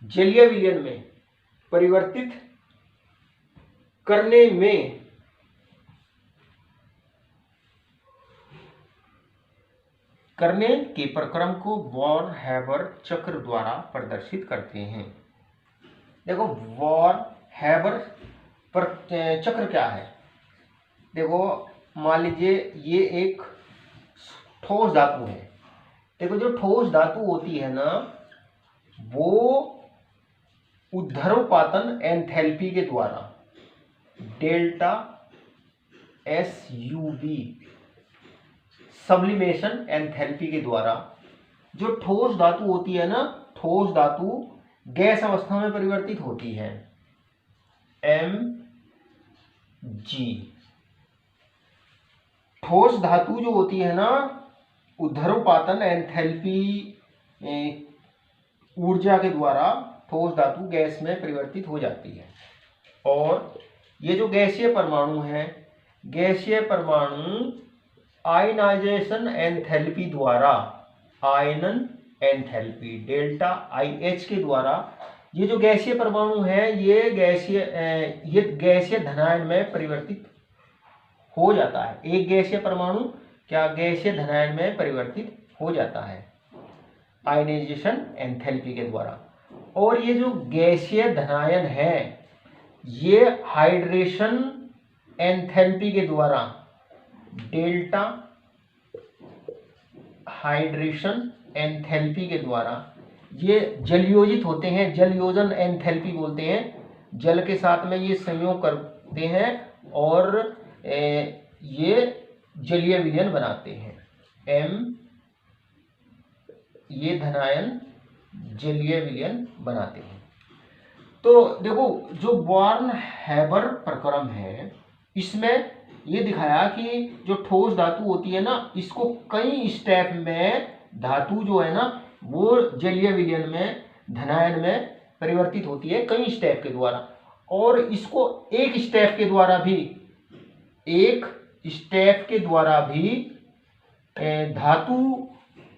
A: जलीय विलयन में परिवर्तित करने के प्रक्रम को वॉर्न हैबर चक्र द्वारा प्रदर्शित करते हैं। देखो वॉर्न हैबर चक्र क्या है, देखो मान लीजिए ये एक ठोस धातु है। देखो जो ठोस धातु होती है ना, वो ऊर्ध्वपातन एंथैल्पी के द्वारा ΔSUV सब्लिमेशन एंथैल्पी के द्वारा, जो ठोस धातु होती है ना, ठोस धातु गैस अवस्था में परिवर्तित होती है, Mg। ठोस धातु जो होती है ना, ऊर्ध्वपातन एंथैल्पी ऊर्जा के द्वारा ठोस धातु गैस में परिवर्तित हो जाती है। और ये जो गैसीय परमाणु है, गैसीय परमाणु आयनाइजेशन एंथैल्पी द्वारा, आयनन एंथैल्पी डेल्टा IH के द्वारा, ये जो गैसीय परमाणु है ये गैसीय धनायन में परिवर्तित हो जाता है। एक गैसीय परमाणु क्या गैसीय धनायन में परिवर्तित हो जाता है आयनाइजेशन एंथैल्पी के द्वारा। और ये जो गैसीय धनायन है ये हाइड्रेशन एंथैल्पी के द्वारा, डेल्टा हाइड्रेशन एंथैल्पी के द्वारा ये जलयोजित होते हैं, जलयोजन एंथैल्पी बोलते हैं। जल के साथ में ये संयोग करते हैं और ये जलीय विलयन बनाते हैं। ये धनायन जलीय विलयन बनाते हैं। तो देखो जो बॉर्न हैबर प्रक्रम है इसमें ये दिखाया कि जो ठोस धातु होती है ना, इसको कई स्टेप में धातु जो है ना वो जलीय विलयन में धनायन में परिवर्तित होती है कई स्टेप के द्वारा। और इसको एक स्टेप के द्वारा भी धातु,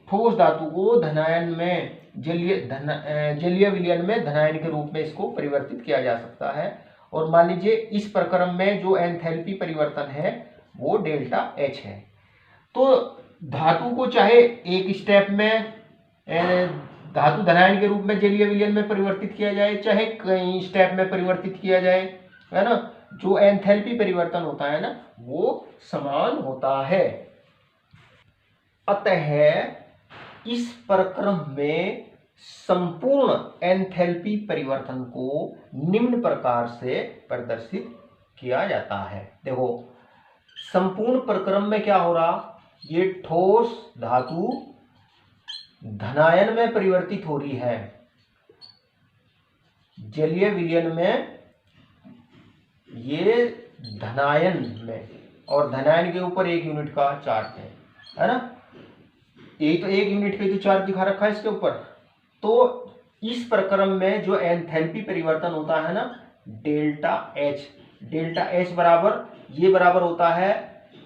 A: ठोस धातु को धनायन में जलीय विलयन में धनायन के रूप में इसको परिवर्तित किया जा सकता है। और मान लीजिए इस प्रक्रम में जो एंथैल्पी परिवर्तन है वो डेल्टा H है। तो धातु को चाहे एक स्टेप में धातु धनायन के रूप में जलीय विलयन में परिवर्तित किया जाए, चाहे कई स्टेप में परिवर्तित किया जाए, है ना, जो एंथैल्पी परिवर्तन होता है ना वो समान होता है। अतः इस प्रक्रम में संपूर्ण एंथैल्पी परिवर्तन को निम्न प्रकार से प्रदर्शित किया जाता है। देखो संपूर्ण प्रक्रम में क्या हो रहा, ये ठोस धातु धनायन में परिवर्तित हो रही है जलीय विलयन में, ये धनायन में, और धनायन के ऊपर 1 यूनिट का चार्ज है ना, यही तो 1 यूनिट पे तो चार्ज दिखा रखा है इसके ऊपर। तो इस प्रक्रम में जो एंथैल्पी परिवर्तन होता है ना डेल्टा H बराबर होता है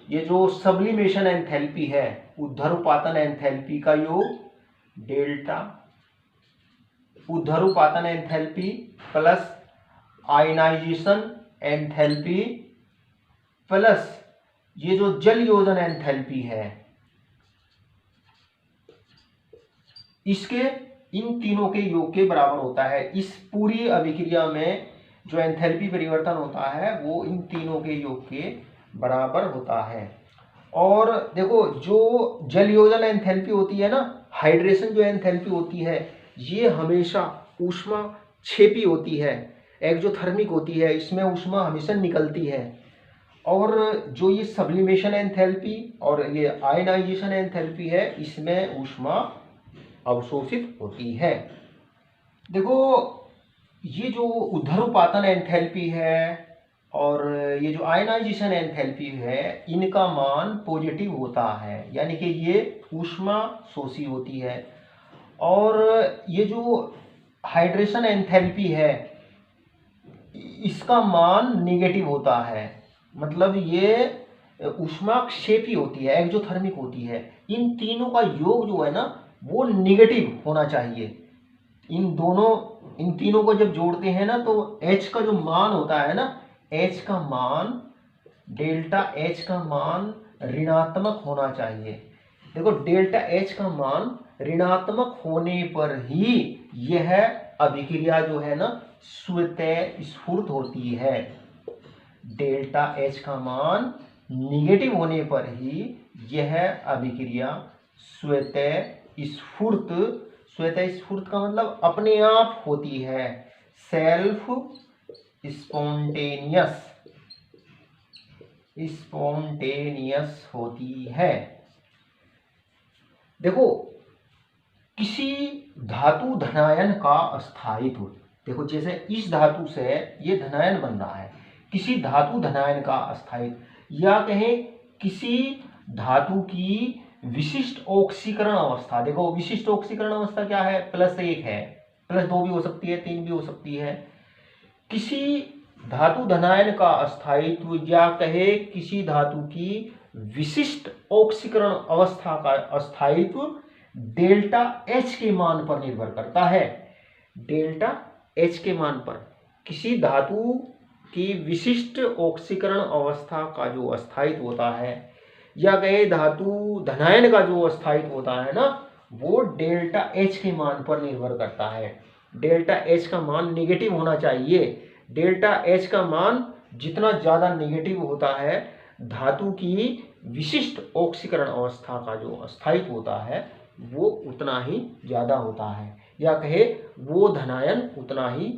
A: ये जो सब्लिमेशन एंथैल्पी है, ऊर्ध्वपातन एंथैल्पी का योग, डेल्टा ऊर्ध्वपातन enthalpy plus ionization enthalpy plus ये जो जलयोजन एंथैल्पी है, इसके इन तीनों के योग के बराबर होता है। इस पूरी अभिक्रिया में जो एंथैल्पी परिवर्तन होता है वो इन तीनों के योग के बराबर होता है। और देखो जो जलयोजन एंथैल्पी होती है ना, हाइड्रेशन जो एंथैल्पी होती है ये हमेशा ऊष्मा क्षेपी होती है, एक्सोथर्मिक होती है, इसमें ऊष्मा हमेशा निकलती है। और जो ये सब्लिमेशन एंथैल्पी और ये आयनाइजेशन एंथैल्पी है इसमें ऊष्मा अवशोषित होती है। देखो ये जो ऊर्ध्वपातन एंथैल्पी है और ये जो आयनाइजेशन एंथैल्पी है इनका मान पॉजिटिव होता है, यानी कि ये ऊष्मा शोषी होती है। और ये जो हाइड्रेशन एंथैल्पी है इसका मान नेगेटिव होता है, मतलब ये ऊष्मा क्षेपी होती है, एक्सोथर्मिक होती है। इन तीनों का योग जो है ना वो नेगेटिव होना चाहिए। इन तीनों को जब जोड़ते हैं ना तो H का जो मान होता है ना, H का मान डेल्टा H का मान ऋणात्मक होना चाहिए। देखो डेल्टा H का मान ऋणात्मक होने पर ही यह अभिक्रिया जो है ना स्वतः स्फुट होती है। डेल्टा H का मान निगेटिव होने पर ही यह अभिक्रिया स्वतः स्फूर्त का मतलब अपने आप होती है, सेल्फ स्पॉन्टेनियस होती है। देखो किसी धातु धनायन का स्थायित्व, देखो जैसे इस धातु से ये धनायन बन रहा है, किसी धातु धनायन का स्थायित्व या कहें किसी धातु की विशिष्ट ऑक्सीकरण अवस्था, देखो विशिष्ट ऑक्सीकरण अवस्था क्या है, +1 है, +2 भी हो सकती है, 3 भी हो सकती है। किसी धातु धनायन का अस्थायित्व या कहे किसी धातु की विशिष्ट ऑक्सीकरण अवस्था का अस्थायित्व डेल्टा H के मान पर निर्भर करता है। डेल्टा H के मान पर किसी धातु की विशिष्ट ऑक्सीकरण अवस्था का जो अस्थायित्व होता है या कहे धातु धनायन का जो अस्थायित्व होता है ना, वो डेल्टा H के मान पर निर्भर करता है। डेल्टा H का मान नेगेटिव होना चाहिए। डेल्टा H का मान जितना ज़्यादा नेगेटिव होता है, धातु की विशिष्ट ऑक्सीकरण अवस्था का जो अस्थायित्व होता है वो उतना ही ज़्यादा होता है, या कहे वो धनायन उतना ही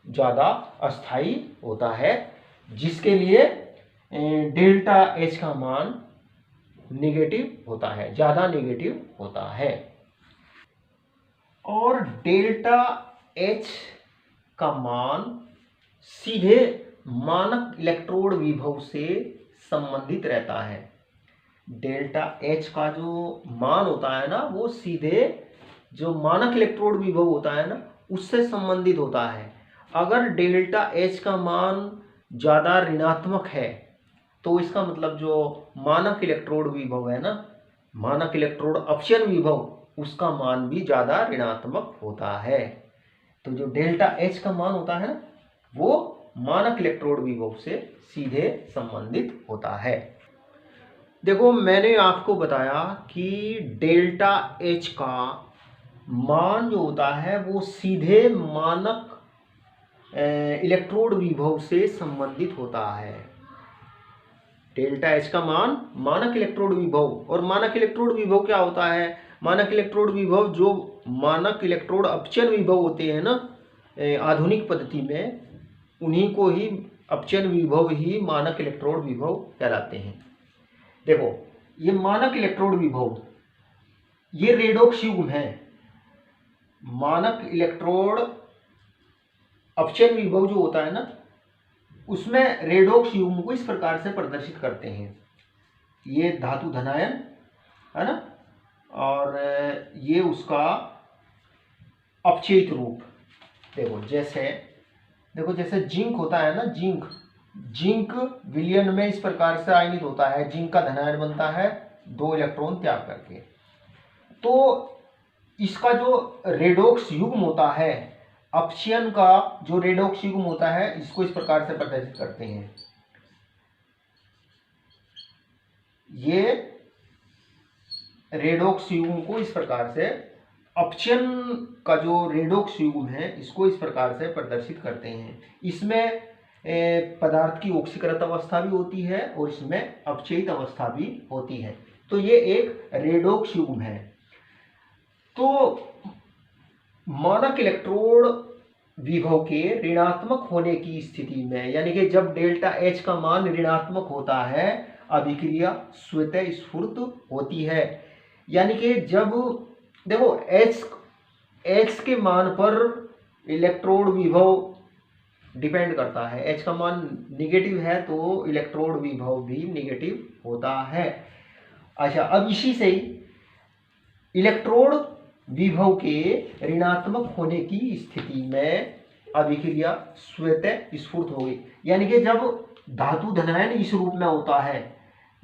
A: ज़्यादा अस्थायी होता है, जिसके लिए डेल्टा H का मान नेगेटिव होता है, ज़्यादा नेगेटिव होता है। और डेल्टा H का मान सीधे मानक इलेक्ट्रोड विभव से संबंधित रहता है। डेल्टा H का जो मान होता है ना, वो सीधे जो मानक इलेक्ट्रोड विभव होता है ना, उससे संबंधित होता है। अगर डेल्टा H का मान ज़्यादा ऋणात्मक है तो इसका मतलब जो मानक इलेक्ट्रोड विभव है ना, मानक इलेक्ट्रोड अपचयन विभव, उसका मान भी ज़्यादा ऋणात्मक होता है। तो जो डेल्टा H का मान होता है ना, वो मानक इलेक्ट्रोड विभव से सीधे संबंधित होता है। देखो मैंने आपको बताया कि डेल्टा H का मान जो होता है वो सीधे मानक इलेक्ट्रोड विभव से संबंधित होता है। डेल्टा H का मान मानक इलेक्ट्रोड विभव, और मानक इलेक्ट्रोड विभव क्या होता है, मानक इलेक्ट्रोड विभव जो मानक इलेक्ट्रोड अपचयन विभव होते हैं ना आधुनिक पद्धति में, उन्हीं को ही अपचयन विभव ही मानक इलेक्ट्रोड विभव कहलाते हैं। देखो ये मानक इलेक्ट्रोड विभव ये रेडॉक्स युग्म है। मानक इलेक्ट्रोड अपचयन विभव जो होता है ना, उसमें रेडॉक्स युग्म को इस प्रकार से प्रदर्शित करते हैं। ये धातु धनायन है ना, और ये उसका अपचयित रूप। देखो जैसे जिंक होता है ना, जिंक विलयन में इस प्रकार से आयनित होता है। जिंक का धनायन बनता है 2 इलेक्ट्रॉन त्याग करके। तो इसका जो रेडॉक्स युग्म होता है, अपचयन का जो रेडॉक्स युग्म होता है, इसको इस प्रकार से प्रदर्शित करते हैं। ये रेडॉक्स युग्म को इस प्रकार से, अपचयन का जो रेडॉक्स युग्म है इसको इस प्रकार से प्रदर्शित करते हैं। इसमें पदार्थ की ऑक्सीकृत अवस्था भी होती है और इसमें अपचयित अवस्था भी होती है। तो ये एक रेडॉक्स युग्म है। तो मानक इलेक्ट्रोड विभव के ऋणात्मक होने की स्थिति में, यानी कि जब डेल्टा H का मान ऋणात्मक होता है, अभिक्रिया स्वतः स्फुरित होती है। यानी कि जब देखो H के मान पर इलेक्ट्रोड विभव डिपेंड करता है। H का मान निगेटिव है तो इलेक्ट्रोड विभव भी निगेटिव होता है। अच्छा, अब इसी से ही इलेक्ट्रोड विभव के ऋणात्मक होने की स्थिति में अभिक्रिया स्वतः स्फुरित होगी। यानी कि जब धातु धनायन इस रूप में होता है,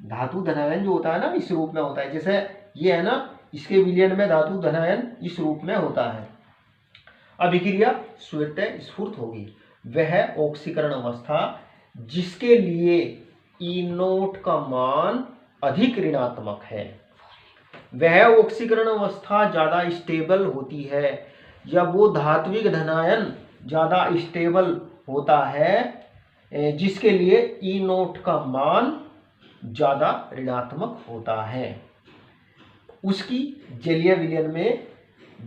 A: धातु धनायन जो होता है ना इस रूप में होता है, जैसे ये है ना, इसके विलयन में धातु धनायन इस रूप में होता है, अभिक्रिया स्वतः स्फुरित होगी। वह ऑक्सीकरण अवस्था जिसके लिए E0 का मान अधिक ऋणात्मक है, वह ऑक्सीकरण अवस्था ज़्यादा स्टेबल होती है, या वो धात्विक धनायन ज़्यादा स्टेबल होता है जिसके लिए E0 का मान ज़्यादा ऋणात्मक होता है। उसकी जलीय विलयन में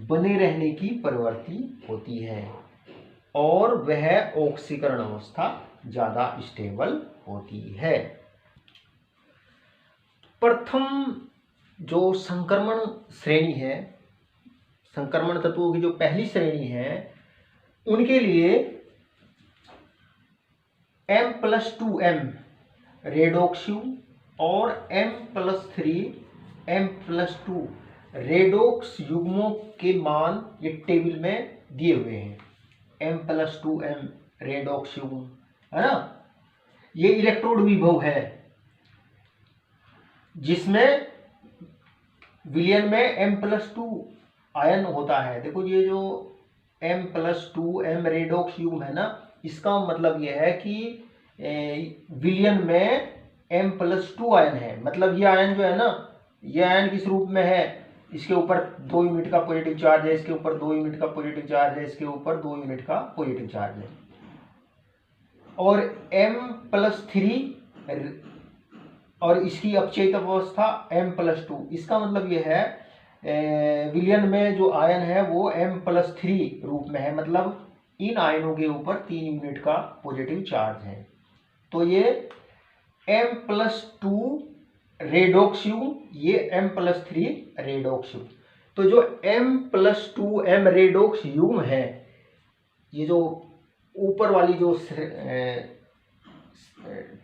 A: बने रहने की प्रवृत्ति होती है और वह ऑक्सीकरण अवस्था ज़्यादा स्टेबल होती है। प्रथम जो संक्रमण श्रेणी है, संक्रमण तत्वों की जो पहली श्रेणी है, उनके लिए M+2M रेडॉक्स युग्म और M+3 M+2 रेडोक्स युग्मों के मान ये टेबल में दिए हुए हैं। M+2M रेडोक्स युग्म है ना, ये इलेक्ट्रोड विभव है जिसमें विलयन में M+2 आयन होता है। देखो ये जो M+2M रेडोक्स युग्म है ना, इसका मतलब यह है कि विलयन में M+2 आयन है। मतलब ये आयन जो है ना, ये आयन किस रूप में है, इसके ऊपर 2 यूनिट का पॉजिटिव चार्ज है, इसके ऊपर 2 यूनिट का पॉजिटिव चार्ज है, इसके ऊपर 2 यूनिट का पॉजिटिव चार्ज है। और M+3 और इसकी अपचयित अवस्था M+2। इसका मतलब यह है विलयन में जो आयन है वो M+3 रूप में है। मतलब इन आयनों के ऊपर 3 यूनिट का पॉजिटिव चार्ज है। तो ये M+2 रेडोक्स युग्म, ये M+3 रेडोक्स युग्म। तो जो M+2M रेडोक्स युग्म है, ये जो ऊपर वाली जो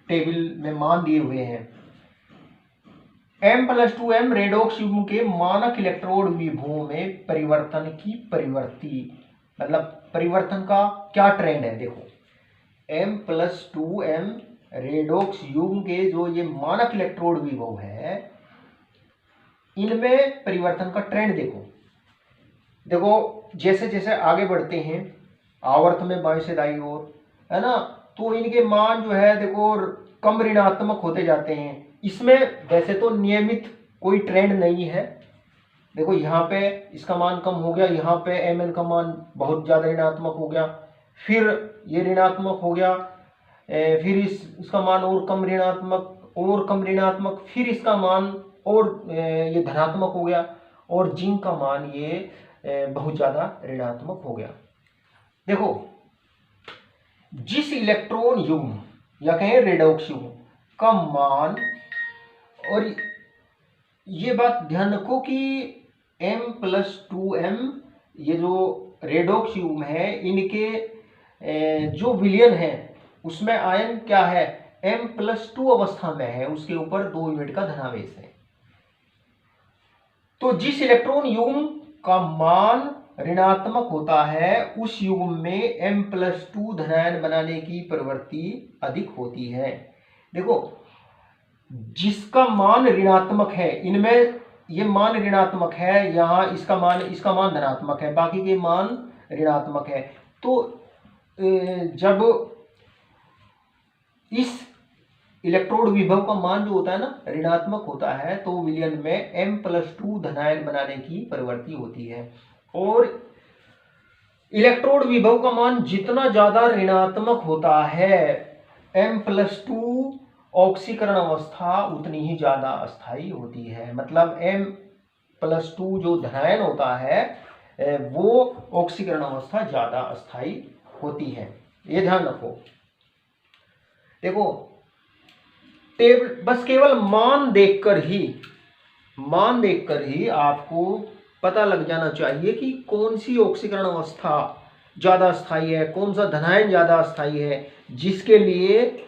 A: टेबल में मान दिए हुए हैं, M+2M रेडोक्स युग्म के मानक इलेक्ट्रोड विभवों में परिवर्तन की परिवर्ती, मतलब परिवर्तन का क्या ट्रेंड है। देखो M+2M रेडोक्स युग्म के जो ये मानक इलेक्ट्रोड विभव है, इनमें परिवर्तन का ट्रेंड देखो। देखो जैसे जैसे आगे बढ़ते हैं आवर्त में बाएं से दाईं ओर, है ना, तो इनके मान जो है देखो कम ऋणात्मक होते जाते हैं। इसमें वैसे तो नियमित कोई ट्रेंड नहीं है। देखो यहाँ पे इसका मान कम हो गया, यहाँ पे Mn का मान बहुत ज्यादा ऋणात्मक हो गया, फिर ये ऋणात्मक हो गया, फिर इसका मान और कम ऋणात्मक, फिर इसका मान और ये धनात्मक हो गया, और जिंक का मान ये बहुत ज्यादा ऋणात्मक हो गया। देखो जिस इलेक्ट्रॉन युग्म या कहें रेडोक्स युग्म का मान, और ये बात ध्यान रखो कि M+2M ये जो रेडोक्स युग्म है, इनके जो विलयन है उसमें आयन क्या है, M+2 अवस्था में है, उसके ऊपर 2 यूनिट का धनावेश है। तो जिस इलेक्ट्रॉन युग्म का मान ऋणात्मक होता है उस युग्म में M+2 धनायन बनाने की प्रवृत्ति अधिक होती है। देखो जिसका मान ऋणात्मक है, इनमें ये मान ऋणात्मक है, यहाँ इसका मान धनात्मक है, बाकी के मान ऋणात्मक है। तो जब इस इलेक्ट्रोड विभव का मान जो होता है ना ऋणात्मक होता है, तो विलयन में M+2 धनायन बनाने की प्रवृत्ति होती है। और इलेक्ट्रोड विभव का मान जितना ज्यादा ऋणात्मक होता है, M+2 ऑक्सीकरण अवस्था उतनी ही ज्यादा अस्थायी होती है। मतलब M+2 जो धनायन होता है वो ऑक्सीकरण अवस्था ज्यादा अस्थायी होती है, ये ध्यान रखो। देखो टेबल बस केवल मान देखकर ही आपको पता लग जाना चाहिए कि कौन सी ऑक्सीकरण अवस्था ज्यादा अस्थायी है, कौन सा धनायन ज्यादा अस्थायी है, जिसके लिए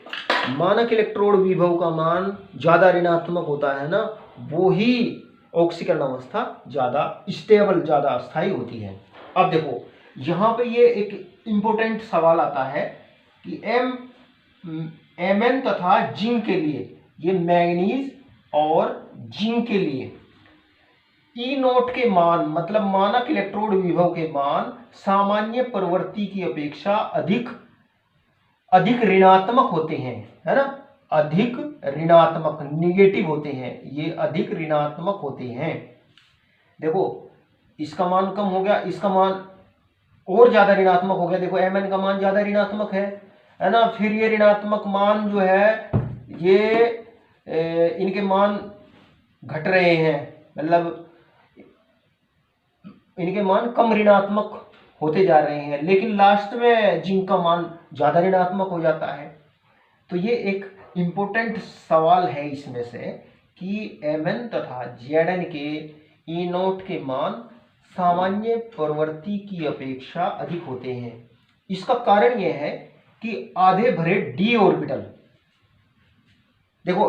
A: मानक इलेक्ट्रोड विभव का मान ज्यादा ऋणात्मक होता है ना, वो ही ऑक्सीकरण अवस्था ज्यादा स्टेबल, ज्यादा अस्थायी होती है। अब देखो यहां पे ये एक इंपॉर्टेंट सवाल आता है कि Mn तथा जिंक के लिए, ये मैंगनीज और जिंक के लिए E0 के मान, मतलब मानक इलेक्ट्रोड विभव के मान सामान्य प्रवृत्ति की अपेक्षा अधिक ऋणात्मक होते हैं, है ना, अधिक ऋणात्मक, निगेटिव होते हैं, ये अधिक ऋणात्मक होते हैं। देखो इसका मान कम हो गया, इसका मान और ज्यादा ऋणात्मक हो गया। देखो Mn का मान ज्यादा ऋणात्मक है ना, फिर ये ऋणात्मक मान जो है ये इनके मान घट रहे हैं, मतलब इनके मान कम ऋणात्मक होते जा रहे हैं, लेकिन लास्ट में जिंक का मान ज्यादा ऋणात्मक हो जाता है। तो ये एक इंपॉर्टेंट सवाल है इसमें से कि Mn तथा Zn के E0 के मान सामान्य प्रवृत्ति की अपेक्षा अधिक होते हैं। इसका कारण यह है कि आधे भरे d ऑर्बिटल, देखो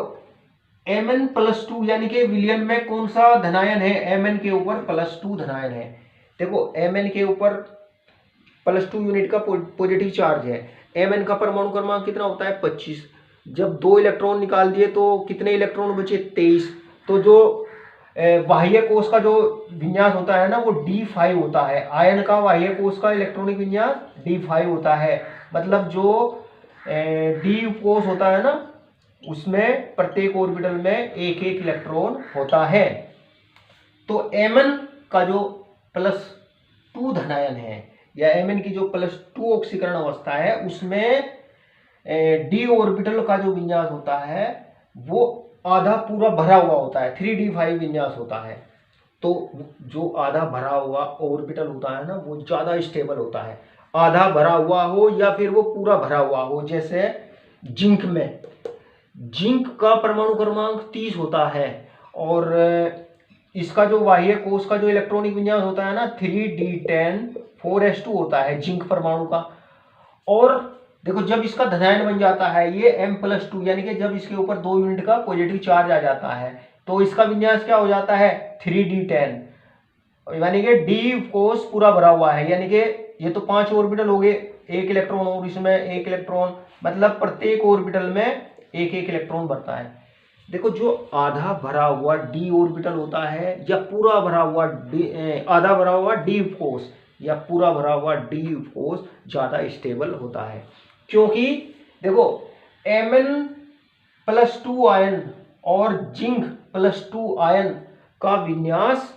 A: Mn+2 यानी कि विलयन में कौन सा धनायन है, Mn के ऊपर +2 धनायन है। देखो Mn के ऊपर +2 यूनिट का पॉजिटिव चार्ज है। Mn का परमाणु क्रमांक कितना होता है 25। जब 2 इलेक्ट्रॉन निकाल दिए तो कितने इलेक्ट्रॉन बचे 23। तो जो बाह्य कोश का जो विन्यास होता है ना वो D5 होता है। आयन का बाह्य कोश का इलेक्ट्रॉनिक विन्यास D5 होता है। मतलब जो डी कोश होता है ना उसमें प्रत्येक ऑर्बिटल में एक एक इलेक्ट्रॉन होता है। तो Mn का जो +2 धनायन है या Mn की जो +2 ऑक्सीकरण अवस्था है उसमें d ऑर्बिटल का जो विन्यास होता है वो आधा पूरा भरा हुआ होता है, 3d5 विन्यास होता है। तो जो आधा भरा हुआ ऑर्बिटल होता है ना वो ज्यादा स्टेबल होता है। आधा भरा हुआ हो या फिर वो पूरा भरा हुआ हो, जैसे जिंक में जिंक का परमाणु क्रमांक 30 होता है और इसका जो बाह्य कोश का जो इलेक्ट्रॉनिक विन्यास होता है ना 3d10 4s2 होता है जिंक परमाणु का। और देखो जब इसका धनायन बन जाता है ये M+2 यानी कि जब इसके ऊपर 2 यूनिट का पॉजिटिव चार्ज आ जाता है तो इसका विन्यास क्या हो जाता है 3d10 यानी कि डी कोश पूरा भरा हुआ है। यानी कि ये तो 5 ऑर्बिटल हो गए, एक इलेक्ट्रॉन और इसमें एक इलेक्ट्रॉन, मतलब प्रत्येक ऑर्बिटल में एक एक इलेक्ट्रॉन भरता है। देखो जो आधा भरा हुआ डी ऑर्बिटल होता है या पूरा भरा हुआ आधा भरा हुआ डी कोश या पूरा भरा हुआ डी कोश ज्यादा स्टेबल होता है, क्योंकि देखो Mn+2 आयन और जिंक+2 आयन का विन्यास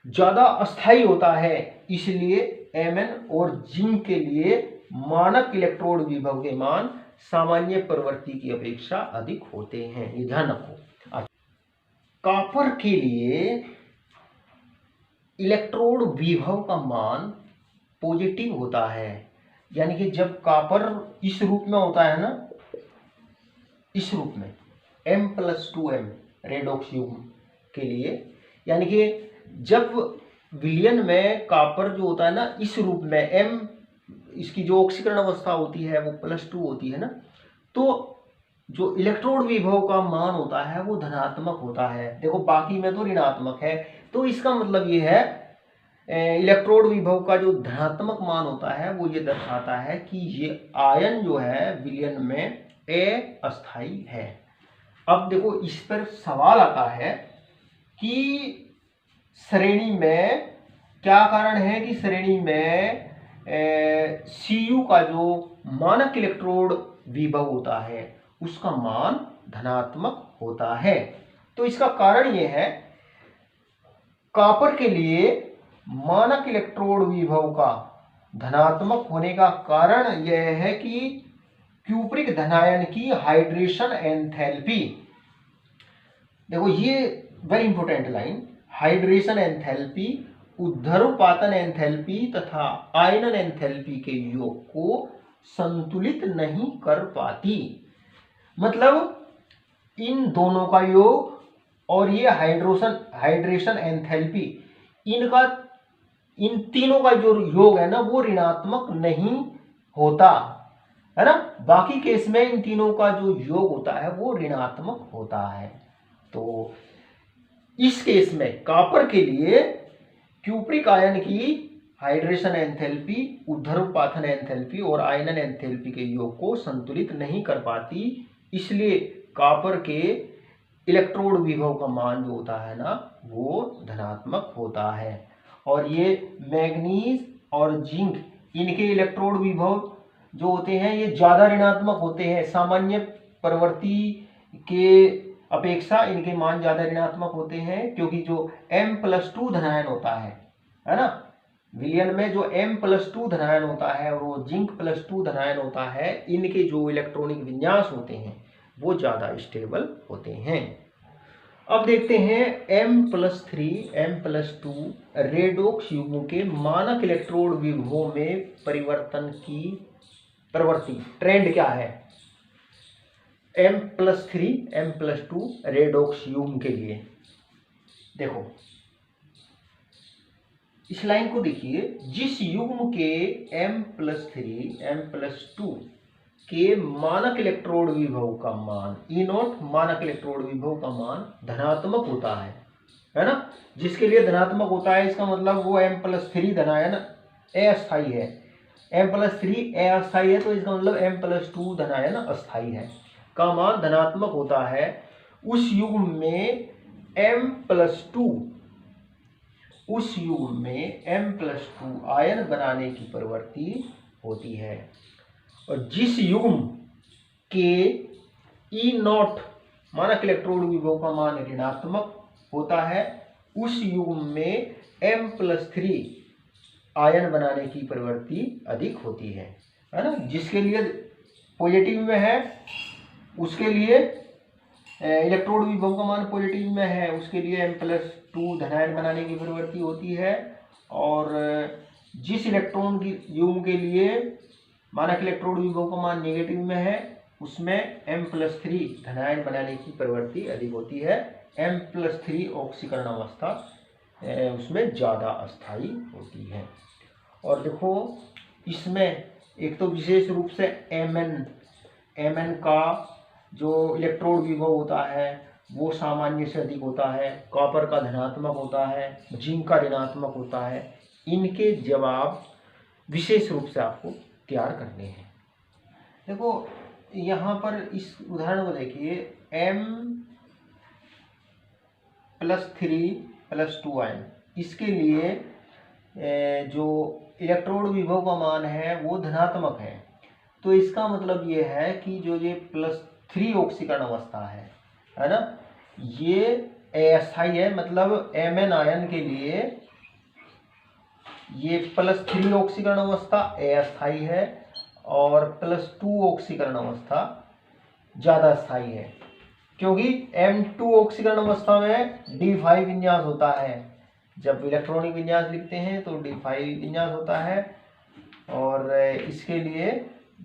A: ज्यादा अस्थायी होता है। इसलिए Mn और जिंक के लिए मानक इलेक्ट्रोड विभव के मान सामान्य प्रवृत्ति की अपेक्षा अधिक होते हैं, ये ध्यान रखो। कॉपर के लिए इलेक्ट्रोड विभव का मान पॉजिटिव होता है। यानी कि जब कॉपर इस रूप में होता है ना, इस रूप में M+2M रेडॉक्स युग्म के लिए, यानी कि जब विलयन में कॉपर जो होता है ना इस रूप में M इसकी जो ऑक्सीकरण अवस्था होती है वो +2 होती है ना, तो जो इलेक्ट्रोड विभव का मान होता है वो धनात्मक होता है। देखो बाकी में तो ऋणात्मक है, तो इसका मतलब ये है इलेक्ट्रोड विभव का जो धनात्मक मान होता है वो ये दर्शाता है कि ये आयन जो है विलयन में अस्थायी है। अब देखो इस पर सवाल आता है कि श्रेणी में क्या कारण है कि श्रेणी में Cu का जो मानक इलेक्ट्रोड विभव होता है उसका मान धनात्मक होता है। तो इसका कारण यह है कॉपर के लिए मानक इलेक्ट्रोड विभव का धनात्मक होने का कारण यह है कि क्यूप्रिक धनायन की हाइड्रेशन एंथैल्पी, देखो ये very important line, hydration enthalpy ऊर्ध्वपातन एंथैल्पी तथा आयनन एंथैल्पी के योग को संतुलित नहीं कर पाती। मतलब इन दोनों का योग और ये हाइड्रेशन एंथैल्पी इन तीनों का जो योग है ना वो ऋणात्मक नहीं होता है ना। बाकी केस में इन तीनों का जो योग होता है वो ऋणात्मक होता है। तो इस केस में कॉपर के लिए क्यूप्रिक आयन की हाइड्रेशन एंथैल्पी ऊर्ध्वपातन एंथैल्पी और आयनन एंथैल्पी के योग को संतुलित नहीं कर पाती, इसलिए कॉपर के इलेक्ट्रोड विभव का मान जो होता है ना वो धनात्मक होता है। और ये मैग्नीज और जिंक इनके इलेक्ट्रोड विभव जो होते हैं ये ज्यादा ऋणात्मक होते हैं, सामान्य प्रवृत्ति के अपेक्षा इनके मान ज्यादा ऋणात्मक होते हैं, क्योंकि जो M+2 धनायन होता है ना, विलयन में जो M+2 धनायन होता है और वो जिंक+2 धनायन होता है, इनके जो इलेक्ट्रॉनिक विन्यास होते हैं वो ज्यादा स्टेबल होते हैं। अब देखते हैं M+3 M+2 रेडॉक्स युग्म के मानक इलेक्ट्रोड विभवों में परिवर्तन की प्रवृत्ति ट्रेंड क्या है M+3 M+2 रेडॉक्स युग्म के लिए। देखो इस लाइन को देखिए, जिस युग्म के M+3 M+2 के मानक इलेक्ट्रोड विभव का मान ई नॉट, मानक इलेक्ट्रोड विभव का मान धनात्मक होता है ना। जिसके लिए धनात्मक होता है इसका मतलब वो m+3 धनायन अस्थायी है, m+3 अस्थायी है, तो इसका मतलब m+2 धनायन अस्थायी है का मान धनात्मक होता है। उस युग्म में m+2 आयन बनाने की प्रवृत्ति होती है। और जिस युग्म के ई नॉट मानक इलेक्ट्रोड विभव का मान ऋणात्मक होता है उस युग्म में m+3 आयन बनाने की प्रवृत्ति अधिक होती है ना। जिसके लिए पॉजिटिव में है उसके लिए इलेक्ट्रोड विभव का मान पॉजिटिव में है, उसके लिए m+2 धनायन बनाने की प्रवृत्ति होती है। और जिस इलेक्ट्रॉन की युग्म के लिए मानक इलेक्ट्रोड विभव का मान नेगेटिव में है उसमें m+3 धनायन बनाने की प्रवृत्ति अधिक होती है। m+3 ऑक्सीकरण अवस्था उसमें ज़्यादा अस्थायी होती है। और देखो इसमें एक तो विशेष रूप से Mn का जो इलेक्ट्रोड विभव होता है वो सामान्य से अधिक होता है, कॉपर का धनात्मक होता है, जिंक का ऋणात्मक होता है। इनके जवाब विशेष रूप से आपको तैयार करने हैं। देखो यहाँ पर इस उदाहरण को देखिए, m+3+2 आयन, इसके लिए जो इलेक्ट्रोड विभव का मान है वो धनात्मक है। तो इसका मतलब ये है कि जो ये +3 ऑक्सीकरण अवस्था है ना, ये अस्थायी है। मतलब Mn आयन के लिए ये +3 ऑक्सीकरण अवस्था अस्थायी है और +2 ऑक्सीकरण अवस्था ज़्यादा स्थायी है, क्योंकि M2 ऑक्सीकरण अवस्था में D5 विन्यास होता है। जब इलेक्ट्रॉनिक विन्यास लिखते हैं तो D5 विन्यास होता है और इसके लिए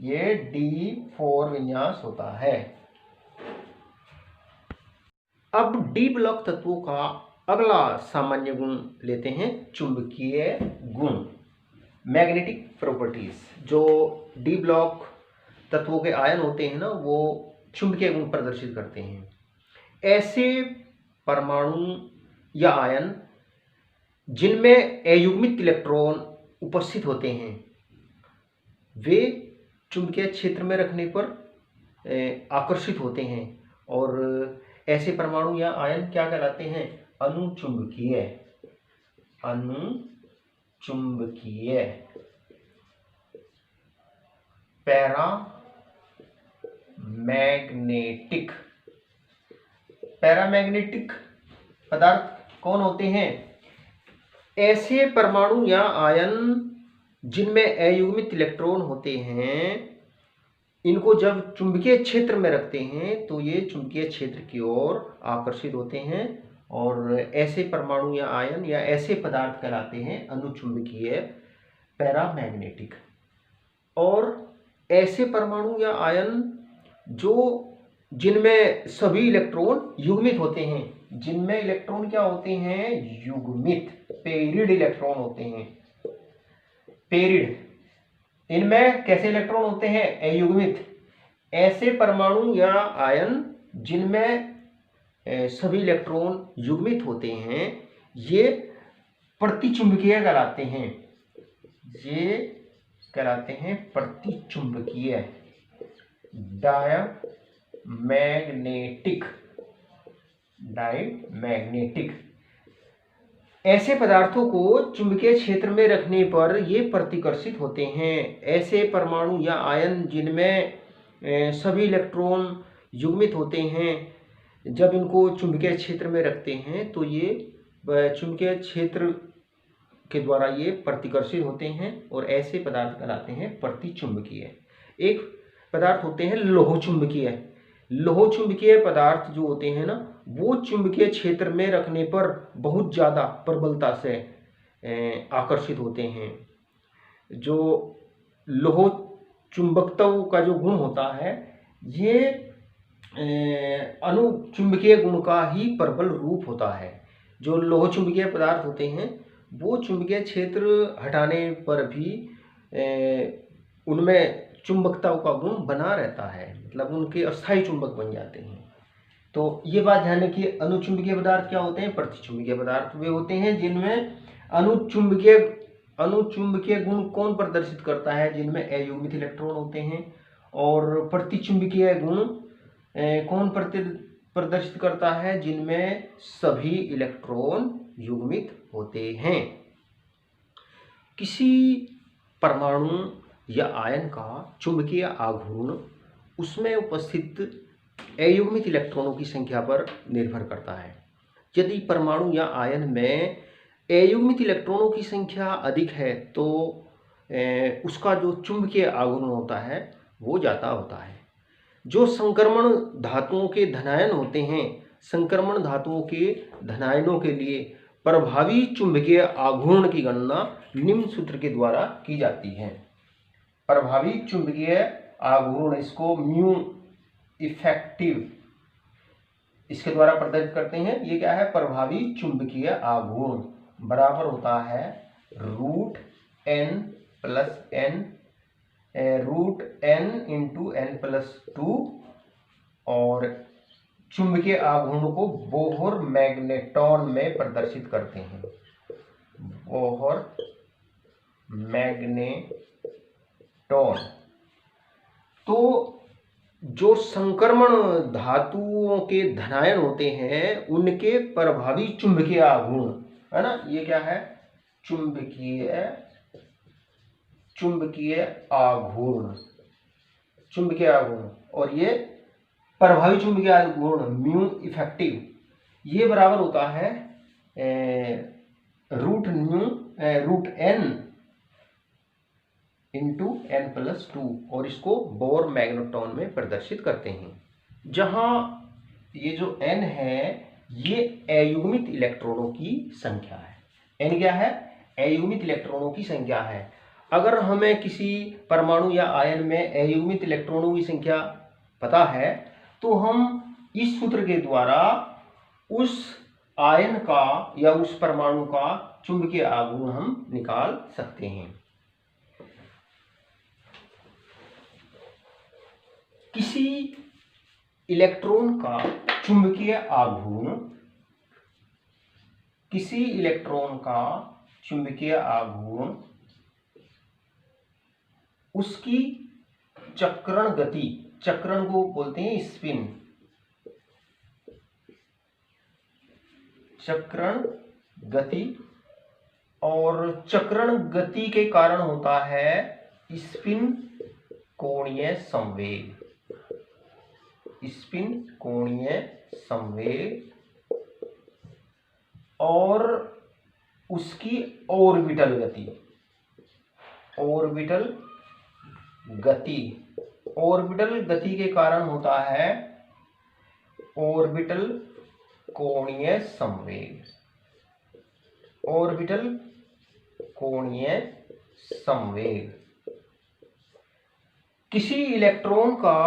A: ये D4 विन्यास होता है। अब डी ब्लॉक तत्वों का अगला सामान्य गुण लेते हैं, चुंबकीय गुण, मैग्नेटिक प्रॉपर्टीज। जो डी ब्लॉक तत्वों के आयन होते हैं ना वो चुंबकीय गुण प्रदर्शित करते हैं। ऐसे परमाणु या आयन जिनमें अयुग्मित इलेक्ट्रॉन उपस्थित होते हैं वे चुंबकीय क्षेत्र में रखने पर आकर्षित होते हैं और ऐसे परमाणु या आयन क्या कहलाते हैं? अनुचुंबकीय। अनुचुंबकीय, पैरामैग्नेटिक। पैरामैग्नेटिक पदार्थ कौन होते हैं? ऐसे परमाणु या आयन जिनमें अयुग्मित इलेक्ट्रॉन होते हैं, इनको जब चुंबकीय क्षेत्र में रखते हैं तो ये चुंबकीय क्षेत्र की ओर आकर्षित होते हैं और ऐसे परमाणु या आयन या ऐसे पदार्थ कहलाते हैं अनुचुंबकीय, पैरामैग्नेटिक। और ऐसे परमाणु या आयन जिनमें सभी इलेक्ट्रॉन युग्मित होते हैं, जिनमें इलेक्ट्रॉन क्या होते हैं? युग्मित, पेरिड इलेक्ट्रॉन होते हैं। पेरिड, इनमें कैसे इलेक्ट्रॉन होते हैं? अयुग्मित। ऐसे परमाणु या आयन जिनमें सभी इलेक्ट्रॉन युग्मित होते हैं ये प्रतिचुंबकीय कहलाते हैं। ये कहलाते हैं प्रतिचुंबकीय, डायमैग्नेटिक। ऐसे पदार्थों को चुंबकीय क्षेत्र में रखने पर ये प्रतिकर्षित होते हैं। ऐसे परमाणु या आयन जिनमें सभी इलेक्ट्रॉन युग्मित होते हैं, जब इनको चुंबकीय क्षेत्र में रखते हैं तो ये चुंबकीय क्षेत्र के द्वारा ये प्रतिकर्षित होते हैं और ऐसे पदार्थ कहलाते हैं प्रतिचुंबकीय। एक पदार्थ होते हैं लोह चुंबकीय। लोह चुंबकीय पदार्थ जो होते हैं ना वो चुंबकीय क्षेत्र में रखने पर बहुत ज़्यादा प्रबलता से आकर्षित होते हैं। जो लोह चुंबकत्व का जो गुण होता है ये अनुचुंबकीय गुण का ही प्रबल रूप होता है। जो लोह चुंबकीय पदार्थ होते हैं वो चुंबकीय क्षेत्र हटाने पर भी उनमें चुंबकता का गुण बना रहता है, मतलब उनके अस्थायी चुंबक बन जाते हैं। तो ये बात ध्यान रखिए, अनुचुंबकीय पदार्थ क्या होते हैं? प्रतिचुंबकीय पदार्थ वे होते हैं जिनमें अनुचुंबकीय गुण कौन प्रदर्शित करता है? जिनमें अयुग्मित इलेक्ट्रॉन होते हैं। और प्रतिचुंबकीय गुण कौन प्रदर्शित करता है? जिनमें सभी इलेक्ट्रॉन युग्मित होते हैं। किसी परमाणु या आयन का चुंबकीय आघूर्ण उसमें उपस्थित अयुग्मित इलेक्ट्रॉनों की संख्या पर निर्भर करता है। यदि परमाणु या आयन में अयुग्मित इलेक्ट्रॉनों की संख्या अधिक है तो उसका जो चुंबकीय आघूर्ण होता है वो ज़्यादा होता है। जो संक्रमण धातुओं के धनायन होते हैं, संक्रमण धातुओं के धनायनों के लिए प्रभावी चुंबकीय आघूर्ण की गणना निम्न सूत्र के द्वारा की जाती है। प्रभावी चुंबकीय आघूर्ण, इसको म्यू इफेक्टिव, इसके द्वारा प्रदर्शित करते हैं। ये क्या है? प्रभावी चुंबकीय आघूर्ण बराबर होता है रूट n इंटू n+2 और चुंबकीय आघूर्ण को बोहर मैग्नेट्रॉन में प्रदर्शित करते हैं। Bohr magnetron. तो जो संक्रमण धातुओं के धनायन होते हैं उनके प्रभावी चुंबकीय आघूर्ण, है ना, ये क्या है? चुंबकीय आघूर्ण, और ये प्रभावी चुंबकीय आघूर्ण म्यू इफेक्टिव, ये बराबर होता है रूट n इंटू n+2 और इसको बोर मैग्नेट्रॉन में प्रदर्शित करते हैं। जहां ये जो n है ये अयुग्मित इलेक्ट्रॉनों की संख्या है। n क्या है? अयुग्मित इलेक्ट्रॉनों की संख्या है। अगर हमें किसी परमाणु या आयन में अयुग्मित इलेक्ट्रॉनों की संख्या पता है तो हम इस सूत्र के द्वारा उस आयन का या उस परमाणु का चुंबकीय आघूर्ण हम निकाल सकते हैं। किसी इलेक्ट्रॉन का चुंबकीय आघूर्ण उसकी चक्रण गति, चक्रण को बोलते हैं स्पिन, चक्रण गति, और चक्रण गति के कारण होता है स्पिन कोणीय संवेग, स्पिन कोणीय संवेग, और उसकी ऑर्बिटल गति, ऑर्बिटल गति के कारण होता है ऑर्बिटल कोणीय संवेग, ऑर्बिटल कोणीय संवेग। किसी इलेक्ट्रॉन का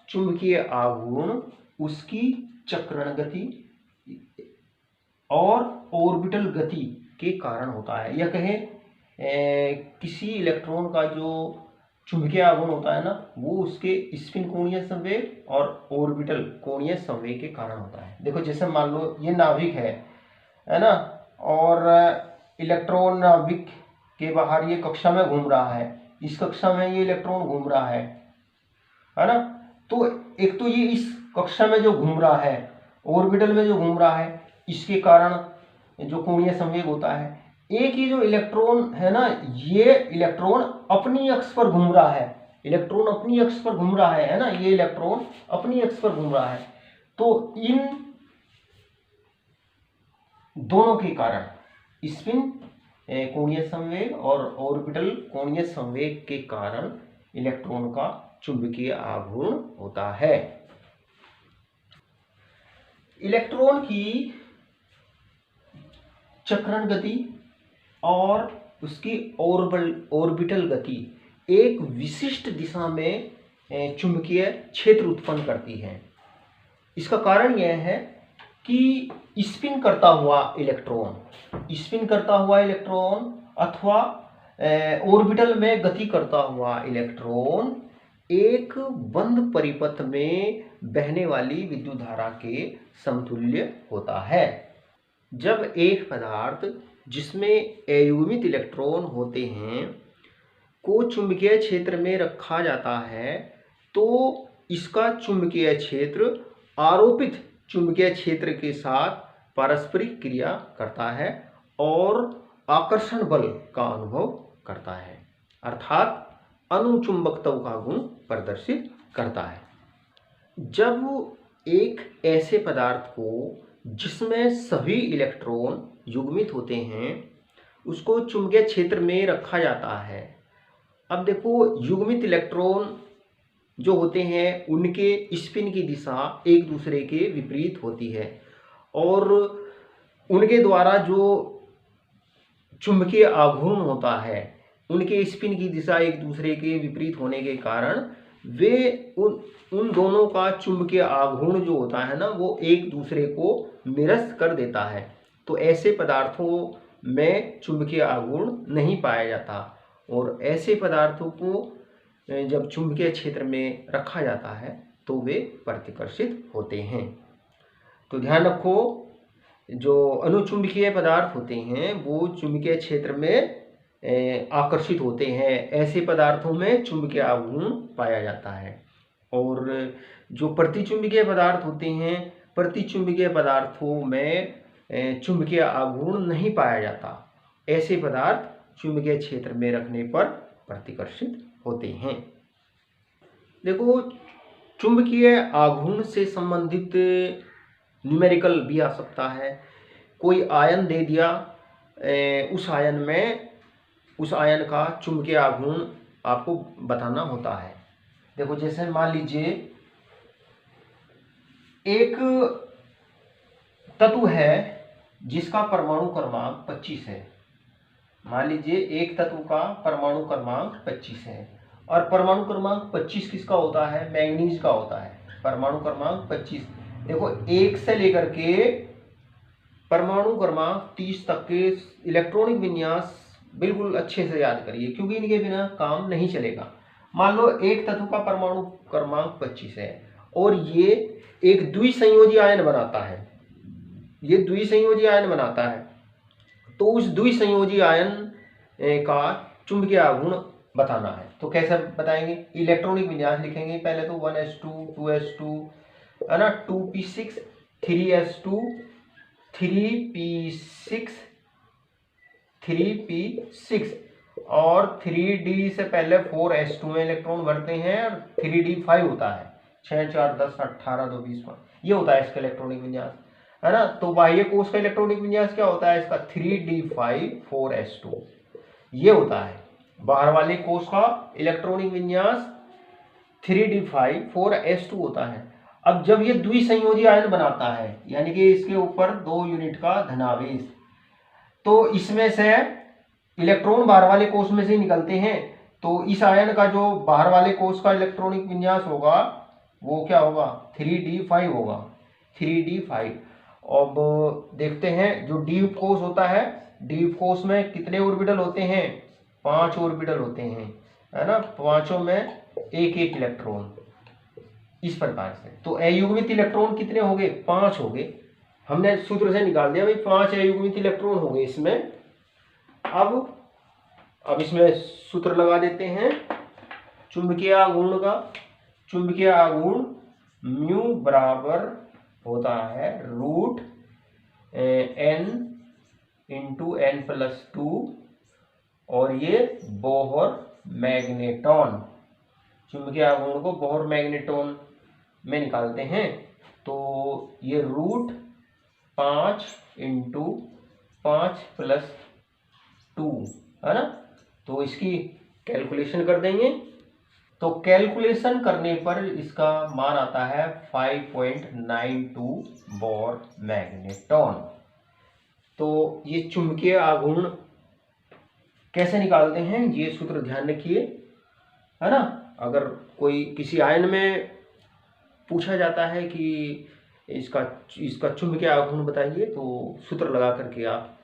A: चुंबकीय आघूर्ण उसकी चक्रण गति और ऑर्बिटल गति के कारण होता है। या कहें किसी इलेक्ट्रॉन का जो चुंबकीय आघूर्ण होता है ना वो उसके स्पिन कोणीय संवेग और ऑर्बिटल कोणीय संवेग के कारण होता है। देखो जैसे मान लो ये नाभिक है ना, और इलेक्ट्रॉन नाभिक के बाहर ये कक्षा में घूम रहा है, इस कक्षा में ये इलेक्ट्रॉन घूम रहा है ना। तो एक तो ये इस कक्षा में जो घूम रहा है, ऑर्बिटल में जो घूम रहा है, इसके कारण जो कोणीय संवेग होता है। एक ये जो इलेक्ट्रॉन है ना, ये इलेक्ट्रॉन अपनी अक्ष पर घूम रहा है, इलेक्ट्रॉन अपनी अक्ष पर घूम रहा है ना, ये इलेक्ट्रॉन अपनी अक्ष पर घूम रहा है। तो इन दोनों के कारण स्पिन कोणीय संवेग और ऑर्बिटल कोणीय संवेग के कारण इलेक्ट्रॉन का चुंबकीय आघूर्ण होता है। इलेक्ट्रॉन की चक्रण गति और उसकी ऑर्बिटल गति एक विशिष्ट दिशा में चुंबकीय क्षेत्र उत्पन्न करती है। इसका कारण यह है कि स्पिन करता हुआ इलेक्ट्रॉन अथवा ऑर्बिटल में गति करता हुआ इलेक्ट्रॉन एक बंद परिपथ में बहने वाली विद्युत धारा के समतुल्य होता है। जब एक पदार्थ जिसमें अयुग्मित इलेक्ट्रॉन होते हैं को चुंबकीय क्षेत्र में रखा जाता है तो इसका चुंबकीय क्षेत्र आरोपित चुंबकीय क्षेत्र के साथ पारस्परिक क्रिया करता है और आकर्षण बल का अनुभव करता है, अर्थात अनुचुंबकत्व का गुण प्रदर्शित करता है। जब एक ऐसे पदार्थ को जिसमें सभी इलेक्ट्रॉन युग्मित होते हैं उसको चुंबकीय क्षेत्र में रखा जाता है। अब देखो, युग्मित इलेक्ट्रॉन जो होते हैं उनके स्पिन की दिशा एक दूसरे के विपरीत होती है और उनके द्वारा जो चुंबकीय आघूर्ण होता है उनके स्पिन की दिशा एक दूसरे के विपरीत होने के कारण वे उन दोनों का चुंबकीय आघूर्ण जो होता है ना वो एक दूसरे को निरस्त कर देता है। तो ऐसे पदार्थों में चुंबकीय आघूर्ण नहीं पाया जाता और ऐसे पदार्थों को जब चुंबकीय क्षेत्र में रखा जाता है तो वे प्रतिकर्षित होते हैं। तो ध्यान रखो, जो अनुचुंबकीय पदार्थ होते हैं वो चुंबकीय क्षेत्र में आकर्षित होते हैं, ऐसे पदार्थों में चुंबकीय आघूर्ण पाया जाता है। और जो प्रतिचुंबकीय पदार्थ होते हैं, प्रतिचुंबकीय पदार्थों में चुंबकीय आघूर्ण नहीं पाया जाता, ऐसे पदार्थ चुंबकीय क्षेत्र में रखने पर प्रतिकर्षित होते हैं। देखो, चुंबकीय आघूर्ण से संबंधित न्यूमेरिकल भी आ सकता है। कोई आयन दे दिया, उस आयन का चुंबकीय आघूर्ण आपको बताना होता है। देखो, जैसे मान लीजिए एक तत्व है जिसका परमाणु क्रमांक 25 है। मान लीजिए एक तत्व का परमाणु क्रमांक 25 है और परमाणु क्रमांक 25 किसका होता है? मैंगनीज का होता है। परमाणु क्रमांक 25, देखो 1 से लेकर के परमाणु क्रमांक 30 तक के इलेक्ट्रॉनिक विन्यास बिल्कुल अच्छे से याद करिए क्योंकि इनके बिना काम नहीं चलेगा। मान लो एक तत्व का परमाणु क्रमांक 25 है और ये एक द्विसंयोजी आयन बनाता है। ये द्विसंयोजी आयन बनाता है तो उस द्विसंयोजी आयन का चुंबकीय आघूर्ण बताना है। तो कैसे बताएंगे? इलेक्ट्रॉनिक विन्यास लिखेंगे। पहले तो 1s2 2s2 है ना, 2p6 3s2 3p6 3p6 और 3d से पहले 4s2 में इलेक्ट्रॉन भरते हैं और 3d5 होता है। 6 4 10 18 2 20 ये होता है इसका इलेक्ट्रॉनिक विन्यास, है ना। तो बाह्य कोश का इलेक्ट्रॉनिक विन्यास क्या होता है? इसका 3d5 4s2 ये होता है। बाहर वाले कोश का इलेक्ट्रॉनिक विन्यास 3d5 4s2 होता है। अब जब ये द्विसंयोजी आयन बनाता है यानी कि इसके ऊपर 2 यूनिट का धनावेश, तो इसमें से इलेक्ट्रॉन बाहर वाले कोश में से निकलते हैं तो इस आयन का जो बाहर वाले कोश का इलेक्ट्रॉनिक विन्यास होगा वो क्या होगा? 3d5 होगा। 3d5। अब देखते हैं जो डीप कोश होता है, डीप कोश में कितने ऑर्बिटल होते हैं? 5 ऑर्बिटल होते हैं, है ना। पांचों में एक एक इलेक्ट्रॉन, इस प्रकार से। तो अयुग्मित इलेक्ट्रॉन कितने हो गए? 5 हो गए। हमने सूत्र से निकाल दिया भाई 5 अयुग्मित इलेक्ट्रॉन हो गए इसमें। अब इसमें सूत्र लगा देते हैं चुंबकीय आघूर्ण का। चुंबकीय आघूर्ण म्यू बराबर होता है √n × n+2 और ये बोहर मैग्नेटॉन। चुंबकीय आघूर्ण को बोहर मैग्नेटॉन में निकालते हैं तो ये √5 × 5+2 है ना। तो इसकी कैलकुलेशन कर देंगे तो कैलकुलेशन करने पर इसका मान आता है 5.92 बोहर मैग्नेटॉन। तो ये चुंबकीय आघूर्ण कैसे निकालते हैं ये सूत्र ध्यान रखिए, है ना। अगर कोई किसी आयन में पूछा जाता है कि इसका चुंबकीय आघूर्ण बताइए तो सूत्र लगा करके आप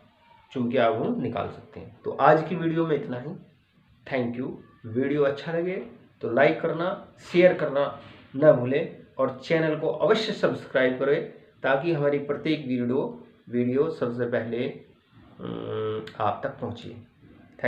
A: चुंबकीय आघूर्ण निकाल सकते हैं। तो आज की वीडियो में इतना ही। Thank you. वीडियो अच्छा लगे तो लाइक करना, शेयर करना न भूलें और चैनल को अवश्य सब्सक्राइब करें ताकि हमारी प्रत्येक वीडियो सबसे पहले आप तक पहुँचे।